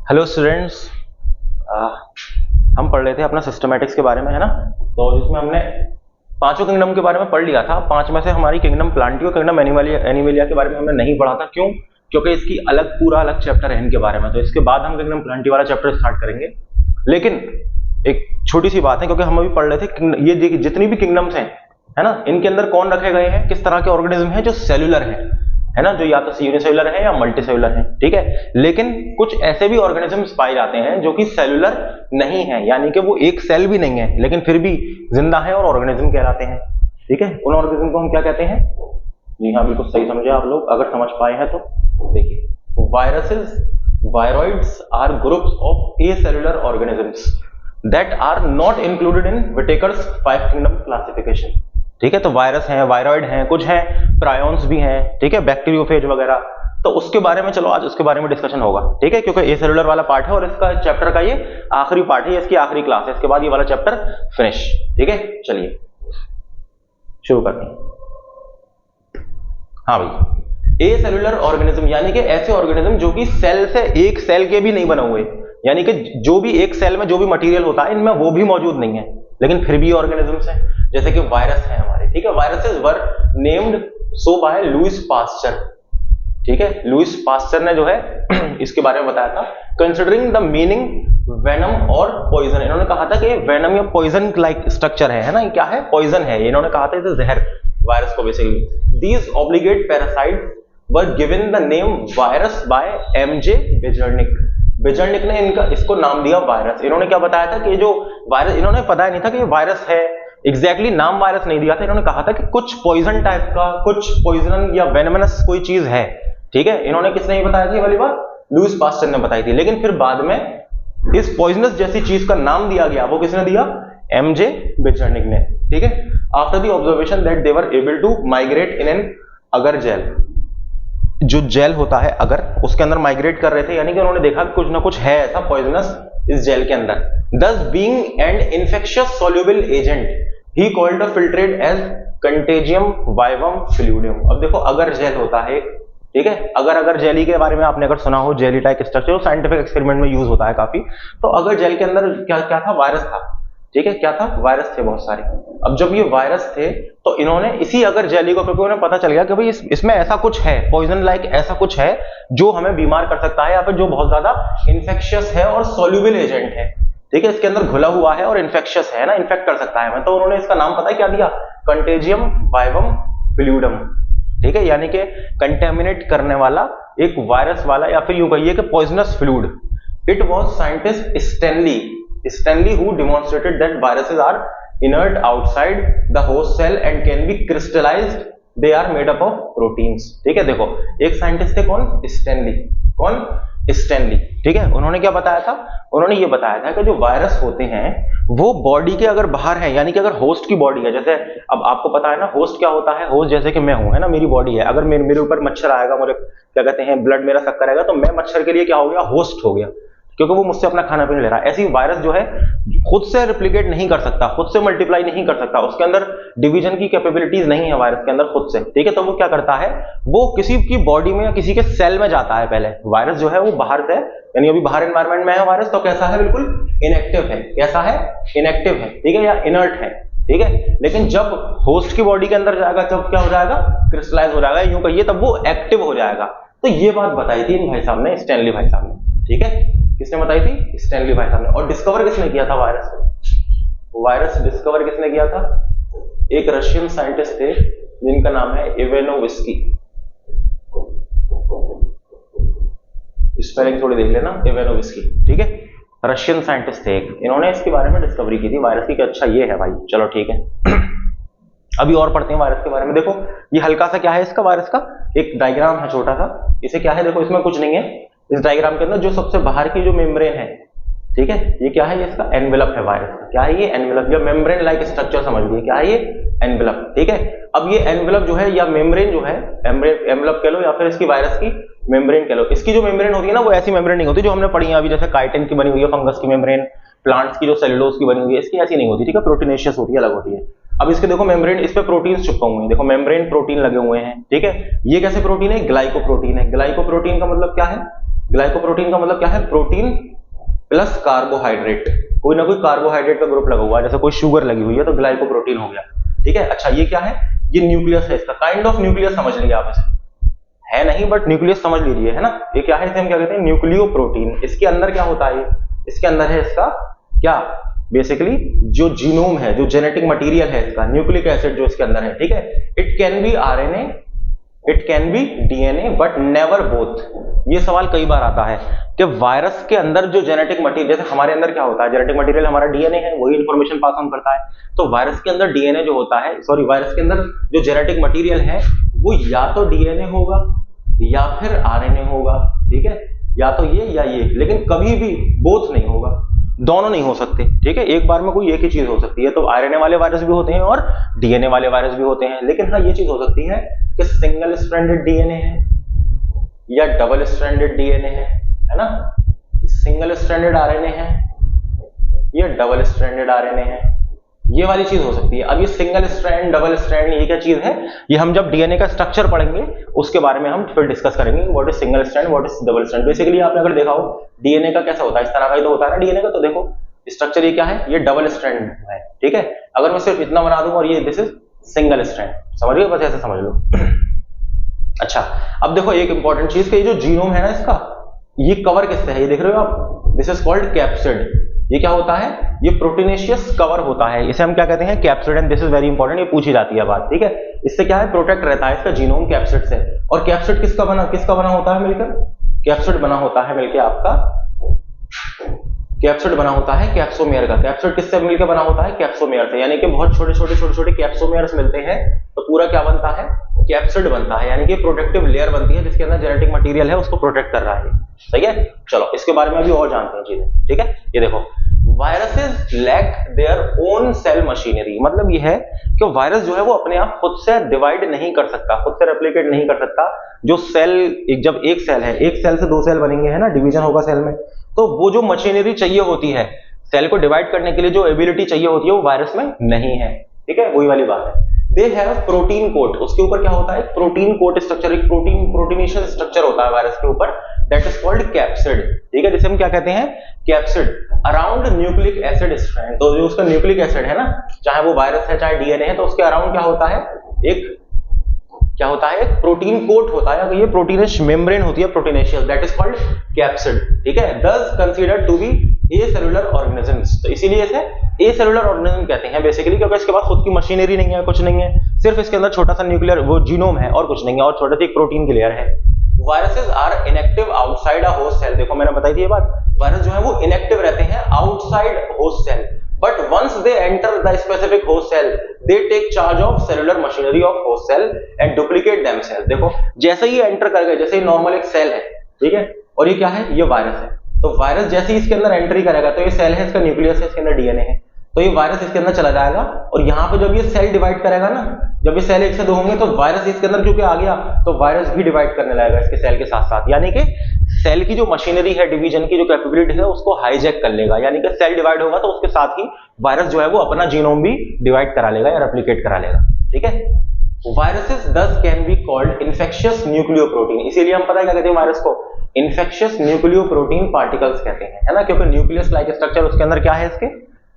Hello students, हम पढ़ रहे थे अपना सिस्टमैटिक्स के बारे में, है ना। तो इसमें हमने पांचों किंगडम के बारे में पढ़ लिया था। पांच में से हमारी किंगडम प्लांटियो, किंगडम एनिमलिया के बारे में हमने नहीं पढ़ा था। क्यों? क्योंकि इसकी पूरा अलग चैप्टर है इनके बारे में। तो इसके बाद हम किंगडम प्लांटियो वाला चैप्टर स्टार्ट करेंगे। लेकिन एक छोटी सी बात है, क्योंकि हम अभी पढ़ रहे थे ये जितनी भी किंगडम्स हैं, है ना, इनके अंदर कौन रखे गए हैं, किस तरह के ऑर्गेनिज्म हैं जो सेल्यूलर है ना, जो या तो यूनिसेल्युलर है या मल्टीसेल्युलर है, ठीक है। लेकिन कुछ ऐसे भी ऑर्गेनिजम्स पाए जाते हैं जो कि सेल्यूलर नहीं है, यानी कि वो एक सेल भी नहीं है लेकिन फिर भी जिंदा है और ऑर्गेनिज्म कहलाते हैं, ठीक है। उन ऑर्गेनिज्म को हम क्या कहते हैं? जी हाँ, बिल्कुल सही समझे आप लोग, अगर समझ पाए हैं तो। देखिए, viruses, viroids are groups of acellular organisms that are not included in Whittaker's 5 kingdom classification, ठीक है। तो वायरस हैं, वायरॉइड हैं, कुछ हैं प्रायोन्स भी हैं, ठीक है, बैक्टीरियोफेज वगैरह। तो उसके बारे में चलो आज उसके बारे में डिस्कशन होगा, ठीक है, क्योंकि एसेल्युलर वाला पार्ट है और इसका चैप्टर का ये आखिरी पार्ट है, इसकी आखिरी क्लास है। इसके बाद ये वाला चैप्टर फिनिश, ठीक है। चलिए शुरू करते हैं। हाँ भाई, एसेल्युलर ऑर्गेनिज्म यानी कि ऐसे ऑर्गेनिज्म जो कि सेल से, एक सेल के भी नहीं बने हुए, यानी कि जो भी एक सेल में जो भी मटेरियल होता है इनमें वो भी मौजूद नहीं है, लेकिन फिर भी ऑर्गेनिजम्स हैं। जैसे कि वायरस है हमारे, ठीक है। Viruses were named so by Louis Pasteur, ठीक है। लुईस पास्चर ने जो है इसके बारे में बताया था। कंसिडरिंग द मीनिंग वेनम और पॉइजन, इन्होंने कहा था कि वेनम या पॉइजन लाइक स्ट्रक्चर है ना, क्या है? पॉइजन है। इन्होंने कहा था इसे जहर, वायरस को basically. These obligate parasite were given the name virus by MJ Beijerinck. Beijerinck ने इसको नाम दिया वायरस। इन्होंने क्या बताया था कि जो वायरस, इन्होंने पता नहीं था कि ये वायरस है, एग्जैक्टली नाम वायरस नहीं दिया था। इन्होंने कहा था कि कुछ पॉइजन टाइप का, कुछ पॉइजन या वेनमनस कोई चीज है, ठीक है। इन्होंने किसने ये बताया था? ये वाली बात लुईस पास्चर ने बताई थी। लेकिन फिर बाद में इस पॉइजनस जैसी चीज का नाम दिया गया, वो किसने दिया? एमजे बेजर्निक ने, ठीक है। After the observation that they were able to migrate in an agar gel, जो जेल होता है अगर, उसके अंदर माइग्रेट कर रहे थे, यानी कि उन्होंने देखा कुछ ना कुछ है ऐसा पॉइजनस इस जेल के अंदर। Thus being an infectious soluble agent he called the filtrate as contagium vivum fluidum. अब देखो, अगर जेल होता है, ठीक है, अगर जेली के बारे में आपने अगर सुना हो, jelly type structure scientific experiment में यूज होता है काफी। तो अगर जेल के अंदर क्या क्या था? वायरस था, ठीक है। क्या था? वायरस थे बहुत सारे। अब जब ये वायरस थे तो इन्होंने इसी अगर जेली को, क्योंकि उन्हें पता चल गया कि भाई इसमें ऐसा कुछ है, पॉइजन लाइक ऐसा कुछ है जो हमें बीमार कर सकता है, या फिर जो बहुत ज्यादा इन्फेक्शियस है और सोल्यूबल एजेंट है, ठीक है, इसके अंदर घुला हुआ है और इन्फेक्शियस है ना, इन्फेक्ट कर सकता है हमें। तो उन्होंने इसका नाम पता है क्या दिया? कंटेजियम वाइवम फ्लूइडम, ठीक है, यानी कि कंटेमिनेट करने वाला एक वायरस वाला, या फिर यूं कहिए कि poisonous fluid. It was scientist Stanley who demonstrated that viruses are inert outside the host cell and can be crystallized. They are made up of proteins, ठीक है। देखो, एक साइंटिस्ट थे, कौन? स्टैनली, ठीक है। उन्होंने क्या बताया था? उन्होंने ये बताया था कि जो वायरस होते हैं वो बॉडी के अगर बाहर है, यानी कि अगर होस्ट की बॉडी है, जैसे अब आपको पता है ना होस्ट क्या होता है। होस्ट जैसे कि मैं हूं, है ना, मेरी बॉडी है। अगर मेरे ऊपर मच्छर आएगा, मुझे क्या कहते हैं, ब्लड मेरा शक करेगा, तो मैं मच्छर के लिए क्या हो गया? होस्ट हो गया, क्योंकि वो मुझसे अपना खाना पीना ले रहा है। ऐसी वायरस जो है खुद से रिप्लिकेट नहीं कर सकता, खुद से मल्टीप्लाई नहीं कर सकता, उसके अंदर डिवीजन की कैपेबिलिटीज नहीं है वायरस के अंदर खुद से, ठीक है। तो वो क्या करता है? वो किसी की बॉडी में या किसी के सेल में जाता है पहले। वायरस जो है वो बाहर से, यानी अभी बाहर एनवायरमेंट में है वायरस, तो कैसा है? बिल्कुल इनएक्टिव है। कैसा है? इनएक्टिव है, ठीक है, या इनर्ट है, ठीक है। लेकिन जब होस्ट की बॉडी के अंदर जाएगा, तब क्या हो जाएगा? क्रिस्टलाइज हो जाएगा, यूं कहिए, तब वो एक्टिव हो जाएगा। तो ये बात बताई थी इन भाई साहब ने, स्टैनली भाई साहब ने, ठीक है। किसने बताई थी? स्टैनली भाई साहब ने। और डिस्कवर किसने किया था वायरस को? वायरस डिस्कवर किसने किया था? एक रशियन साइंटिस्ट थे जिनका नाम है इवेनोविस्की। स्पेलिंग थोड़ी देख लेना, इवेनोविस्की, ठीक है, रशियन साइंटिस्ट थे एक। इन्होंने इसके बारे में डिस्कवरी की थी वायरस की। अच्छा ये है भाई, चलो ठीक है। अभी और पढ़ते हैं वायरस के बारे में। देखो, ये हल्का सा क्या है इसका, वायरस का एक डायग्राम है छोटा सा। इसे क्या है? देखो, इसमें कुछ नहीं है। इस डायग्राम के अंदर जो सबसे बाहर की जो मेम्ब्रेन है, ठीक है, ये क्या है? ये इसका एनवेलप है वायरस का। क्या है ये? एनवेलप, या मेम्ब्रेन लाइक स्ट्रक्चर समझ लीजिए। क्या है ये? एनवेलप, ठीक है। अब ये एनवेलप जो है, या मेम्ब्रेन जो है, एनवेलप कह लो या फिर इसकी वायरस की मेम्ब्रेन कह लो। इसकी जो मेम्ब्रेन होती है ना, वो ऐसी मेम्ब्रेन नहीं होती जो हमने पढ़ी है अभी, जैसे काइटिन की बनी हुई है, फंगस की मेम्ब्रेन, प्लांट्स की जो सेलुलोज की बनी हुई है, इसकी ऐसी नहीं होती, ठीक है, प्रोटीनेशियस होती है, अलग होती है। अब इसके देखो मेम्ब्रेन, इस पे प्रोटीन चिपके हुए हैं, देखो मेम्ब्रेन प्रोटीन लगे हुए हैं, ठीक है। ये कैसे प्रोटीन है? ग्लाइकोप्रोटीन है। ग्लाइकोप्रोटीन का मतलब क्या है? ग्लाइकोप्रोटीन का मतलब क्या है? प्रोटीन प्लस कार्बोहाइड्रेट, कोई ना कोई कार्बोहाइड्रेट का ग्रुप लगा हुआ है, जैसे कोई शुगर लगी हुई है तो ग्लाइकोप्रोटीन हो गया। ठीक है, अच्छा ये क्या है? ये न्यूक्लियस है इसका, काइंड ऑफ न्यूक्लियस समझ लीजिए आप इसे, है नहीं बट न्यूक्लियस समझ लीजिए, है ना। ये क्या है? इसे हम क्या कहते हैं? Nucleo protein. इसके अंदर क्या होता है? इसके अंदर है इसका क्या, बेसिकली जो जीनोम है, जो जेनेटिक मटेरियल है इसका, न्यूक्लिक एसिड जो इसके अंदर है। ठीक है, it can be RNA, it can be DNA, but never both. ये सवाल कई बार आता है कि वायरस के अंदर जो जेनेटिक मटेरियल, जैसे हमारे अंदर क्या होता है, जेनेटिक मटेरियल हमारा डीएनए है, वही इंफॉर्मेशन पास ऑन करता है। तो वायरस के अंदर डीएनए जो होता है, सॉरी, वायरस के अंदर जो जेनेटिक मटेरियल है वो या तो डीएनए होगा या फिर आरएनए होगा। ठीक है, या तो ये या ये, लेकिन कभी भी बोथ नहीं होगा, दोनों नहीं हो सकते। ठीक है, एक बार में कोई एक ही चीज हो सकती है। तो आरएनए वाले वायरस भी होते हैं और डीएनए वाले वायरस भी होते हैं, लेकिन हाँ ये चीज हो सकती है कि सिंगल स्ट्रैंडेड डीएनए है या डबल स्ट्रैंडेड डीएनए है ना, सिंगल स्ट्रैंडेड आरएनए है या डबल स्ट्रैंडेड आरएनए है, ये वाली चीज हो सकती है। अब ये सिंगल स्ट्रैंड, डबल स्ट्रैंड, ये क्या चीज है? ये हम जब डीएनए का स्ट्रक्चर पढ़ेंगे उसके बारे में हम फिर डिस्कस करेंगे, what is single strand, what is double strand. Basically आपने अगर देखा हो डीएनए का कैसा होता है, इस तरह का ही तो होता है ना डीएनए का। तो देखो स्ट्रक्चर ये क्या है? ये डबल स्ट्रैंड है। ठीक है, अगर मैं सिर्फ इतना बना दूं और ये दिस इज सिंगल स्ट्रैंड, समझ रहे हो? बस ऐसे समझ लो। अच्छा, अब देखो एक इंपॉर्टेंट चीज कि ये जो जीनोम है ना इसका, ये कवर किससे है? ये देख रहे हो आप, दिस इज कॉल्ड कैप्सिड। ये क्या होता है? ये प्रोटीनेशियस कवर होता है, इसे हम क्या कहते हैं? Capsid. And this is very important, ये पूछी जाती है बात। ठीक है, इससे क्या है? प्रोटेक्ट रहता है इसका जीनोम कैप्सिड से। और कैप्सिड किसका बना होता है मिलकर? कैप्सिड बना होता है मिलकर आपका, कैप्सिड बना होता है कैप्सोमेयर का। कैप्सिड किससे मिलकर बना होता है? कैप्सोमेयर से, यानी कि बहुत छोटे छोटे कैप्सोमेयर्स मिलते हैं तो पूरा क्या बनता है? कैप्सिड बनता है, यानी कि प्रोटेक्टिव लेयर बनती है जिसके अंदर जेनेटिक मटेरियल है उसको प्रोटेक्ट कर रहा है। सही है, चलो इसके बारे में अभी और जानते हैं चीजें। ठीक है, ये देखो, viruses lack their own cell machinery. मतलब ये है कि वायरस जो है वो अपने आप खुद से डिवाइड नहीं कर सकता, खुद से रेप्लिकेट नहीं कर सकता। जो सेल, जब एक सेल है, एक सेल से दो सेल बनेंगे, है ना, डिवीजन होगा सेल में, तो वो जो मशीनरी चाहिए होती है सेल को डिवाइड करने के लिए, जो एबिलिटी चाहिए होती है, वो वायरस में नहीं है। ठीक है, वही वाली बात है। दे हैव प्रोटीन कोट, उसके ऊपर क्या होता है? प्रोटीन कोट स्ट्रक्चर, एक प्रोटीनेशियस स्ट्रक्चर होता है वायरस के ऊपर, दैट इज कॉल्ड कैप्सिड। ठीक है, जिसे हम क्या कहते हैं? Capsid. Around nucleic acid strand, तो जो उसका न्यूक्लिक एसिड है ना, चाहे वो वायरस है चाहे डीएनए है, तो उसके अराउंड क्या होता है? एक प्रोटीन कोट होता है, ये प्रोटीनेश मेम्ब्रेन होती है, proteinaceous, that is called capsid. ठीक है, thus considered to be acellular organisms. तो इसीलिए इसे ए सेलुलर ऑर्गेनिज्म कहते हैं बेसिकली, क्योंकि इसके पास खुद की मशीनरी नहीं है, कुछ नहीं है, सिर्फ इसके अंदर छोटा सा न्यूक्लियर वो जीनोम है और कुछ नहीं है, और छोटा सा एक प्रोटीन की लेयर है। Viruses are inactive outside a host cell. देखो मैंने बताई थी ये बात, वायरस जो है वो इनएक्टिव रहते हैं outside host cell, but once they enter the specific host cell they take charge of cellular machinery of host cell and duplicate themselves. देखो जैसे ही एंटर कर गए, जैसे ही नॉर्मल एक सेल है, ठीक है, और ये क्या है? ये वायरस है। तो वायरस जैसे ही इसके अंदर एंट्री करेगा, तो ये सेल है, इसका न्यूक्लियस है, इसके अंदर डीएनए है, तो ये वायरस इसके अंदर चला जाएगा, और यहाँ पे जब ये सेल डिवाइड करेगा ना, जब ये सेल एक से दो होंगे, तो वायरस इसके अंदर क्योंकि आ गया, तो वायरस भी डिवाइड करने लगेगा इसके सेल के साथ साथ, यानी कि सेल की जो मशीनरी है, डिवीजन की जो कैपेबिलिटी है, उसको हाईजैक कर लेगा। यानी कि सेल डिवाइड होगा तो उसके साथ ही वायरस जो है वो अपना जीनोम भी डिवाइड करा लेगा या रेप्लिकेट करा लेगा। ठीक है, वायरसेस दस can be called infectious nucleoprotein. इसीलिए हम पता है क्या कहते हैं वायरस को? इन्फेक्शियस न्यूक्लियोप्रोटीन पार्टिकल्स कहते हैं, है ना, क्योंकि न्यूक्लियस लाइक स्ट्रक्चर, उसके अंदर क्या है? इसके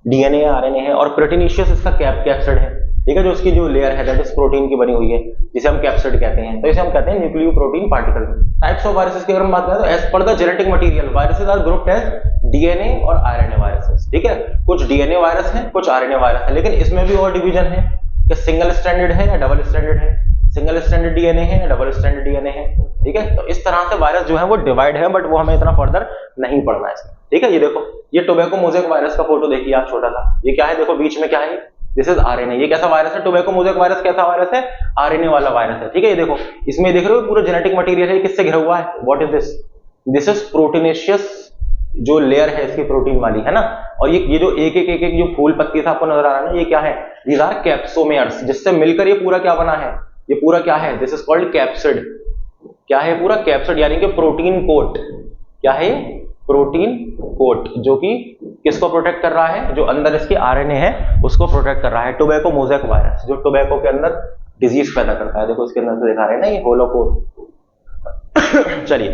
डीएनए है, आरएनए है, और प्रोटीनेशियस इसका कैप्सिड है। ठीक है, जो उसकी जो लेयर है दैट इज प्रोटीन की बनी हुई है, जिसे हम कैप्सिड कहते हैं। तो इसे हम कहते हैं nucleoprotein particle. Types of viruses की अगर हम बात करें तो as per the genetic material viruses are grouped as DNA और आरएनए वायरसेस। ठीक है, कुछ डीएनए वायरस है, कुछ आरएनए वायरस है, लेकिन इसमें भी और डिवीजन है कि सिंगल स्ट्रैंडेड है या डबल स्ट्रैंडेड है, सिंगल स्ट्रैंडेड डीएनए है या डबल स्ट्रैंडेड डीएनए है। ठीक है, तो इस तरह से वायरस जो है वो डिवाइड है, बट वो हमें इतना फर्दर नहीं पढ़ना है इसमें। ठीक है, ये देखो, ये टोबैको मोज़ेक वायरस का फोटो देखिए आप, छोटा सा, ये क्या है? देखो बीच में क्या है? This is RNA. ये कैसा वायरस है? टोबैको मोज़ेक वायरस कैसा वायरस है? आरएनए वाला वायरस है। ठीक है, ये देखो, इसमें देख रहे हो पूरा जेनेटिक मटेरियल है, किससे घिरा हुआ है? What is this? This is proteinaceous जो लेयर है इसकी, प्रोटीन वाली, है ना। और ये जो एक एक जो फूल पत्ती से आपको नजर आ रहा है ना, ये क्या है? दीज आर कैप्सोमेयर्स, जिससे मिलकर ये पूरा क्या बना है? ये पूरा क्या है? This is called capsid. क्या है? पूरा कैप्सिड, यानी कि प्रोटीन कोट। क्या है? प्रोटीन कोट, जो कि किसको प्रोटेक्ट कर रहा है? जो अंदर इसके आरएनए है उसको प्रोटेक्ट कर रहा है। टोबैको मोज़ेक वायरस जो टोबैको के अंदर डिजीज पैदा करता है, देखो इसके अंदर से दिखा रहे हैं ना, ये होलोकोर। चलिए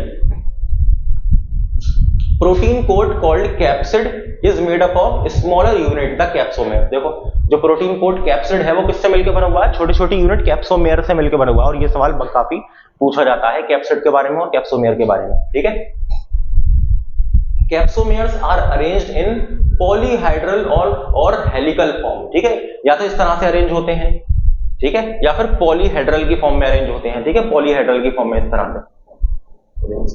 protein coat called capsid is made up of smaller unit the capsomere. देखो जो प्रोटीन कोट कैप्सिड है वो किससे मिलकर बना हुआ है, छोटी छोटी यूनिट कैप्सोमेयर से मिलकर बना हुआ है। और ये सवाल काफी पूछा जाता है कैप्सिड के बारे में और कैप्सोमेयर के बारे में, ठीक है। Capsomeres are arranged in polyhedral और हेलिकल फॉर्म, ठीक है, या तो इस तरह से अरेंज होते हैं, ठीक है, या फिर पॉलीहेड्रल की फॉर्म में अरेंज होते हैं, ठीक है, पॉलीहेड्रल की फॉर्म में इस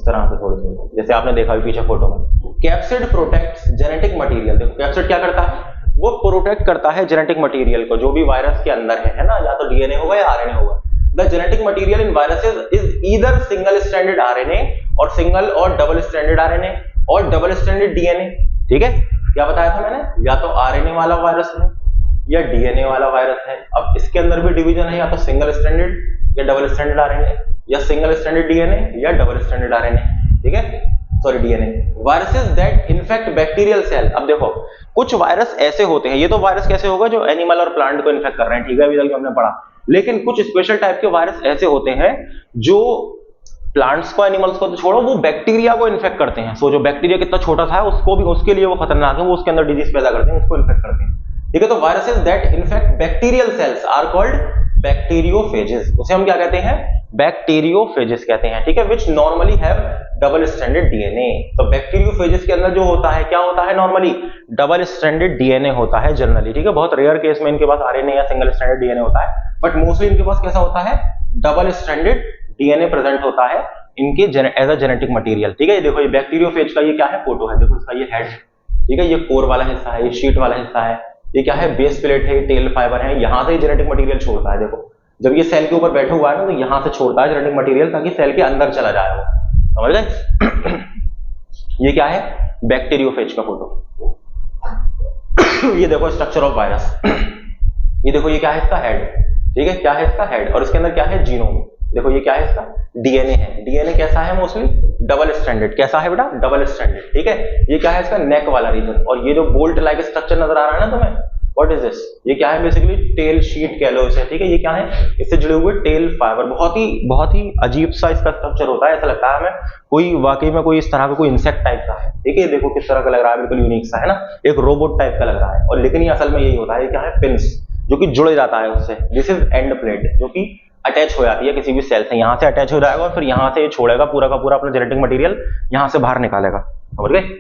तरह से थोड़े जैसे आपने देखा भी पीछे फोटो में। Capsid protects genetic material. देखो कैप्सिड क्या करता है, वो प्रोटेक्ट करता है जेनेटिक मटेरियल को, जो भी वायरस के अंदर है ना, या तो डीएनए होगा या आरएनए होगा। The genetic material in viruses is either single stranded RNA और सिंगल और डबल स्ट्रैंडेड आरएनए और डबल स्ट्रैंडेड डीएनए, ठीक है। क्या बताया था मैंने, या तो आरएनए वाला वायरस है या डीएनए वाला वायरस है। अब इसके अंदर भी डिवीजन है, या तो सिंगल स्ट्रैंडेड या डबल स्ट्रैंडेड आरएनए, या सिंगल स्ट्रैंडेड डीएनए या डबल स्ट्रैंडेड आरएनए, ठीक है, sorry DNA. Viruses that infect bacterial cell. अब देखो कुछ वायरस ऐसे होते हैं, ये तो वायरस कैसे होगा जो एनिमल और प्लांट को इन्फेक्ट कर रहे हैं, ठीक है, अभी तक हमने पढ़ा। लेकिन कुछ स्पेशल टाइप के वायरस ऐसे होते हैं जो प्लांट्स को, एनिमल्स को तो छोड़ो, वो बैक्टीरिया को इन्फेक्ट करते हैं। सो जो बैक्टीरिया कितना छोटा था उसको भी, उसके लिए वो खतरनाक है, वो उसके अंदर डिजीज पैदा करते हैं, उसको इन्फेक्ट करते हैं, ठीक है। तो viruses that infect bacterial cells are called bacteriophages. उसे हम क्या कहते हैं, बैक्टीरियोफेजेस कहते हैं, ठीक है, विच normally have double stranded DNA. तो बैक्टीरियोफेजेस के अंदर जो होता है, क्या होता है, नॉर्मली डबल स्ट्रैंडेड डीएनए होता है जनरली, ठीक है। बहुत रेयर केस में इनके पास आरएनए या सिंगल स्ट्रैंडेड डीएनए होता है, बट मोस्टली इनके पास कैसा होता है, डबल स्ट्रैंडेड डीएनए प्रेजेंट होता है इनके एज अ जेनेटिक मटेरियल, ठीक है। ये देखो ये बैक्टीरियोफेज का ये क्या है, फोटो है, देखो इसका ये हेड, ठीक है, ये कोर वाला हिस्सा है, ये शीट वाला हिस्सा है, ये क्या है, बेस प्लेट है, टेल फाइबर है, यहां से जेनेटिक मटेरियल छोड़ता है। देखो जब ये सेल के ऊपर बैठा हुआ है ना, तो यहां से छोड़ता है जेनेटिक मटेरियल ताकि सेल के अंदर चला जाए वो, समझ गए। ये क्या है, बैक्टीरियोफेज का फोटो। ये देखो स्ट्रक्चर ऑफ वायरस, ये देखो ये क्या है, इसका हेड, ठीक है, क्या है इसका हेड, और इसके अंदर क्या है, जीनोम। देखो ये क्या है, इसका डीएनए है। डीएनए कैसा है, मोस्टली डबल स्ट्रैंडेड। कैसा है बेटा, डबल स्ट्रैंडेड, ठीक है। ये क्या है, इसका नेक वाला रीजन, और ये जो बोल्ट लाइक स्ट्रक्चर नजर आ रहा है ना तुम्हें, व्हाट इज दिस, ये क्या है, बेसिकली टेल शीट कह लो इसे, ठीक है। ये क्या है, इससे जुड़े हुए टेल फाइबर, बहुत ही अजीब सा इसका स्ट्रक्चर होता है, ऐसा लगता है हमें कोई वाकई में कोई इस तरह का कोई इंसेक्ट टाइप का है, ठीक है। देखो किस तरह का लग रहा है, बिल्कुल यूनिक सा है ना, एक रोबोट टाइप का लग रहा है, और लेकिन ये असल में यही होता है। ये क्या है, पिन्स, जो कि जुड़ जाता है उससे। दिस इज एंड प्लेट, जो कि अटैच हो जाती है किसी भी सेल से, यहां से अटैच हो जाएगा और फिर यहां से ये छोड़ेगा पूरा का पूरा अपना जेनेटिक मटेरियल, यहां से बाहर निकालेगा, समझ गए।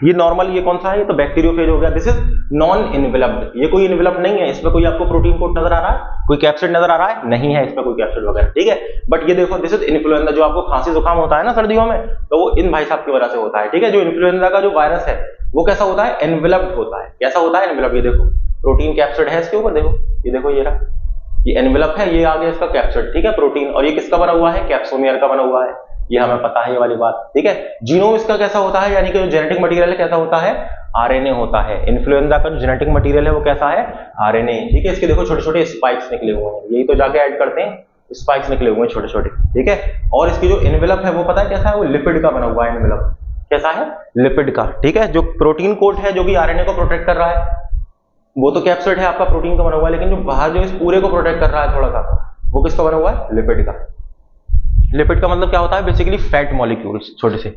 ये नॉर्मल, ये कौन सा है, ये तो बैक्टीरियोफेज हो गया। दिस इज नॉन इनवेलप्ड, ये कोई इनवेलप नहीं है, इसमें कोई आपको प्रोटीन कोट नजर आ रहा है, कोई कैप्सिड नजर आ रहा है, नहीं है इसमें कोई कैप्सिड वगैरह, ठीक है। बट ये देखो दिस इज इन्फ्लुएंजा, जो आपको खांसी जुकाम होता है ना सर्दियों में, तो वो इन भाई साहब की वजह से होता है, ठीक है। जो इन्फ्लुएंजा का जो वायरस है वो कैसा होता है, एनवेलप्ड होता है। कैसा होता है, एनवेलप्ड। ये देखो प्रोटीन कैप्सिड है इसके ऊपर, देखो ये देखो, ये रहा, ये एनवेलप है, ये आ गया इसका कैप्सिड, ठीक है, प्रोटीन। और ये किसका बना हुआ है, कैप्सोमेयर का बना हुआ है, ये हमें पता है ये वाली बात, ठीक है। जीनोम इसका कैसा होता है, यानी कि जो जेनेटिक मटेरियल है कैसा होता है, आरएनए होता है। इन्फ्लुएंजा का जो जेनेटिक मटेरियल है वो कैसा है, आरएनए, ठीक है। इसके देखो छोटे छोटे स्पाइक्स निकले हुए हैं, यही तो जाके ऐड करते हैं, स्पाइक्स निकले हुए हैं छोटे छोटे, ठीक है। और इसकी जो एनवेलप है वो पता है कैसा है, वो लिपिड का बना हुआ है एनवेलप, कैसा है, लिपिड का, ठीक है। जो प्रोटीन कोट है जो कि आरएनए को प्रोटेक्ट कर रहा है, वो तो कैप्सिड है आपका, प्रोटीन का बना हुआ है, लेकिन जो बाहर जो इस पूरे को प्रोटेक्ट कर रहा है थोड़ा सा, वो किसका बना हुआ है, लिपिड का। लिपिड का मतलब क्या होता है, बेसिकली फैट मॉलिक्यूल्स छोटे से,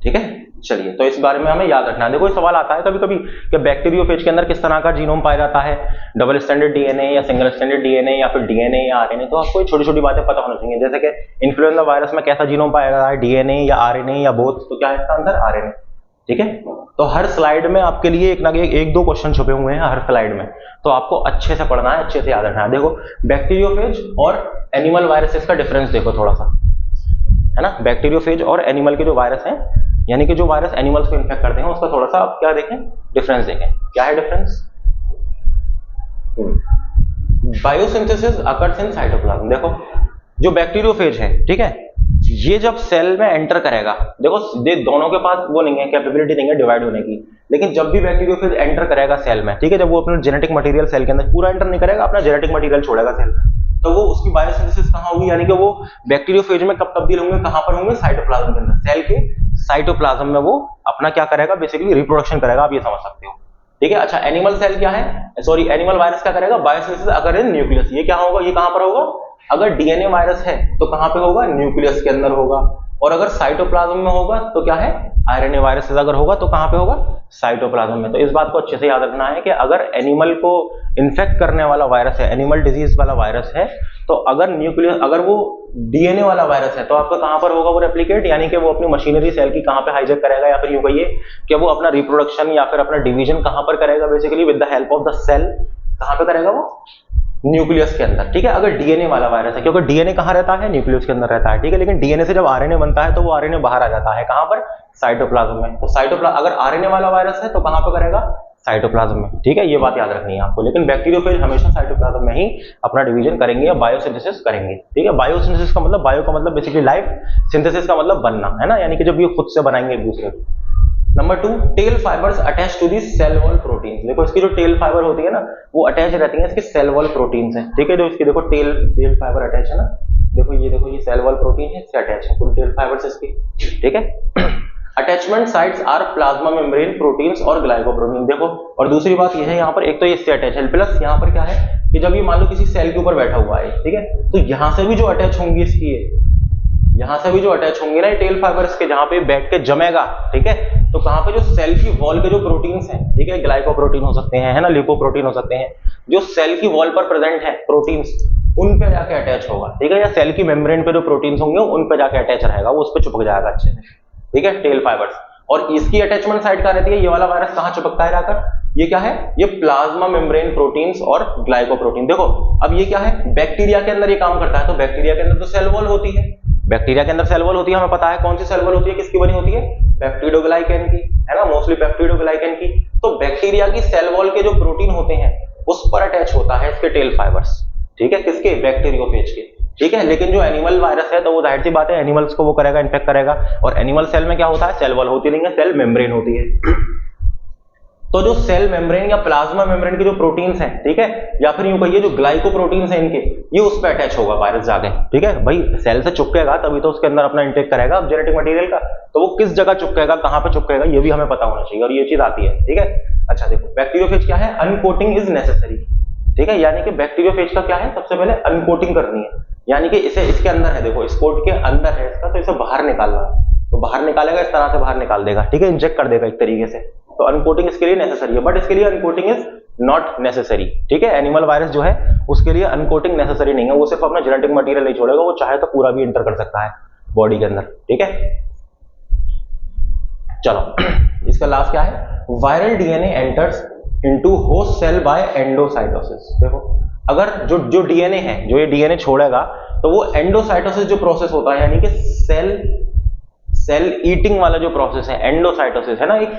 ठीक है। चलिए, तो इस बारे में हमें याद रखना है। देखो सवाल आता है कभी कभी कि बैक्टीरियोफेज के अंदर किस तरह का जीनोम पाया जाता है, डबल स्ट्रैंडेड डीएनए या सिंगल स्ट्रैंडेड डीएनए या फिर डीएनए या आरएनए। तो आपको छोटी छोटी बातें पता होनी चाहिए, जैसे कि इन्फ्लुएंजा वायरस में कैसा जीनोम पाया जाता है, डीएनए या आरएनए या बोथ, तो क्या है इसका आंसर, आरएनए, ठीक है। तो हर स्लाइड में आपके लिए एक ना एक दो क्वेश्चन छुपे हुए हैं हर स्लाइड में, तो आपको अच्छे से पढ़ना है, अच्छे से याद रखना है। देखो बैक्टीरियोफेज और एनिमल वायरसेस का डिफरेंस देखो थोड़ा सा, है ना। बैक्टीरियोफेज और एनिमल के जो वायरस हैं, यानी कि जो वायरस एनिमल्स को इन्फेक्ट करते हैं, उसका थोड़ा सा आप क्या देखें, डिफरेंस देखें। क्या है difference, biosynthesis occurs in cytoplasm. देखो जो बैक्टीरियोफेज है, ठीक है, ये जब सेल में एंटर करेगा, देखो दोनों के पास वो नहीं है, कैपेबिलिटी नहीं है डिवाइड होने की, लेकिन जब भी बैक्टीरियोफेज एंटर करेगा सेल में, ठीक है, जब वो अपना जेनेटिक मटेरियल सेल के अंदर पूरा एंटर नहीं करेगा, अपना जेनेटिक मटेरियल छोड़ेगा सेल में, तो वो उसकी बायोसिंथेसिस कहां होगी, यानी कि वो बैक्टीरियोफेज में कब तब्दील होंगे, कहां पर होंगे, साइटोप्लाज्म के अंदर, सेल के साइटोप्लाज्म में वो अपना क्या करेगा, बेसिकली रिप्रोडक्शन करेगा, आप ये समझ सकते हो, ठीक है। अच्छा एनिमल सेल क्या है, सॉरी एनिमल वायरस क्या करेगा, बायोसिंथेसिस अगर इन न्यूक्लियस। ये क्या होगा, ये कहां पर होगा, अगर डीएनए वायरस है तो कहां पे होगा, न्यूक्लियस के अंदर होगा। और अगर साइटोप्लाज्म में होगा तो क्या है, आरएनए वायरसेस अगर होगा तो कहां पे होगा, साइटोप्लाज्म में। तो इस बात को अच्छे से याद रखना है कि अगर एनिमल को इन्फेक्ट करने वाला वायरस है, एनिमल डिजीज वाला वायरस है, तो अगर न्यूक्लियस, अगर वो डीएनए वाला वायरस है तो आपका कहां पर होगा वो रेप्लिकेट, यानी कि वो अपनी मशीनरी सेल की कहां पे हाईजैक करेगा, या फिर यूं कहिए कि वो अपना रिप्रोडक्शन या फिर अपना डिवीजन कहां पर करेगा, basically with the help of the cell, कहां पे करेगा वो, न्यूक्लियस के अंदर। ठीक है, अगर डीएनए वाला वायरस है, क्योंकि डीएनए कहां रहता है, न्यूक्लियस के अंदर रहता है। ठीक है, लेकिन डीएनए से जब आरएनए बनता है तो वो आरएनए बाहर आ जाता है, कहां पर, साइटोप्लाज्म में। तो साइटोप्लाज्म, अगर आरएनए वाला वायरस है तो कहां पर करेगा, साइटोप्लाज्म में। ठीक है, ये बात याद रखनी है आपको। लेकिन बैक्टीरियोफेज हमेशा साइटोप्लाज्म में ही अपना डिवीजन करेंगे या बायोसिंथेसिस करेंगे। ठीक है, बायोसिंथेसिस का मतलब, बायो का मतलब बेसिकली लाइफ, सिंथेसिस का मतलब बनना, है ना, यानी कि जब ये खुद से बनाएंगे एक दूसरे को। Number 2, tail fibres attach to the cell wall protein. देखो इसकी जो टेल फाइबर होती है ना, वो अटैच रहती है इसकी सेल वॉल प्रोटीन से। ठीक है, जो इसकी देखो टेल फाइबर अटैच है ना, देखो ये सेल वॉल प्रोटीन है, इससे अटैच है पूरी टेल फाइबर्स इसकी। ठीक है, attachment sites are plasma membrane proteins और ग्लाइकोप्रोटीन। देखो, और दूसरी बात ये है यहाँ पर, एक तो ये इससे अटैच है, प्लस यहाँ पर क्या है कि जब ये मान लो किसी सेल के ऊपर बैठा हुआ है, ठीक है, तो यहाँ से भी जो अटैच होंगी इसकी, यहाँ से भी जो अटैच होंगे ना टेल फाइबर इसके, जहां पे बैठ के जमेगा। ठीक है, तो कहां पे, जो सेल की वॉल के जो प्रोटीन्स हैं, ठीक है, ग्लाइकोप्रोटीन हो सकते हैं, है ना, लिपोप्रोटीन हो सकते हैं, जो सेल की वॉल पर प्रेजेंट है प्रोटीन्स, उन पे जाके अटैच होगा। ठीक है, या सेल की मेम्ब्रेन पे जो प्रोटीन्स होंगे उन पे जाके अटैच रहेगा, वो उस पे चिपक जाएगा अच्छे से। ठीक है, टेल फाइबर्स। और इसकी अटैचमेंट साइट कहां रहती है, ये वाला वायरस कहां चिपकता है जाकर, ये क्या है, ये प्लाज्मा मेम्ब्रेन प्रोटीन्स और ग्लाइकोप्रोटीन। देखो अब ये क्या है, बैक्टीरिया के अंदर ये काम करता है, तो बैक्टीरिया के अंदर तो सेल वॉल होती है, बैक्टीरिया के अंदर सेल वॉल होती है, हमें पता है कौन सी सेल वॉल होती है, किसकी बनी होती है, पेप्टिडोग्लाइकन की, है ना, मोस्टली पेप्टिडोग्लाइकन की। तो बैक्टीरिया की सेल वॉल के जो प्रोटीन होते हैं उस पर अटैच होता है इसके टेल फाइबर्स। ठीक है, किसके, बैक्टीरियोफेज के। ठीक है, लेकिन जो एनिमल वायरस है तो वो जाहिर सी बात है एनिमल्स को वो करेगा, इन्फेक्ट करेगा। और एनिमल सेल में क्या होता है, सेल वॉल होती नहीं है, सेल मेम्ब्रेन होती है। तो जो सेल मेम्ब्रेन या प्लाज्मा मेम्ब्रेन के जो प्रोटीन्स हैं, ठीक है, या फिर यूं कहिए जो ग्लाइकोप्रोटीन्स हैं इनके, ये उस पर अटैच होगा वायरस जाके। ठीक है भाई, सेल से चिपकेगा तभी तो उसके अंदर अपना इंटेक करेगा जेनेटिक मटेरियल का, तो वो किस जगह चिपकेगा, कहां पे चिपकेगा, ये भी हमें पता होना चाहिए, और ये चीज आती है। ठीक है, अच्छा देखो, बैक्टीरियोफेज क्या है, अनकोटिंग इज नेसेसरी। ठीक है, यानी कि बैक्टीरियोफेज का क्या है, सबसे पहले अनकोटिंग करनी है, यानी कि इसे, इसके अंदर है, देखो इस कोट के अंदर है इसका, तो इसे बाहर निकालना है, तो बाहर निकालेगा, इस तरह से बाहर निकाल देगा। ठीक है, इंजेक्ट कर देगा एक तरीके से, तो अनकोटिंग इसके लिए नेसेसरी है, बट इसके लिए अनकोटिंग इज नॉट नेसेसरी। ठीक है, एनिमल वायरस जो है उसके लिए अनकोटिंग नेसेसरी नहीं है, वो सिर्फ अपना जेनेटिक मटेरियल नहीं छोड़ेगा, वो चाहे तो पूरा भी एंटर कर सकता है बॉडी के अंदर। ठीक है, चलो इसका लास्ट क्या है, viral DNA enters into host cell by endocytosis. देखो अगर जो डीएनए है, जो ये डीएनए छोड़ेगा, तो वो एंडोसाइटोसिस जो प्रोसेस होता है, यानी कि सेल ईटिंग वाला जो प्रोसेस है, एंडोसाइटोसिस है ना, एक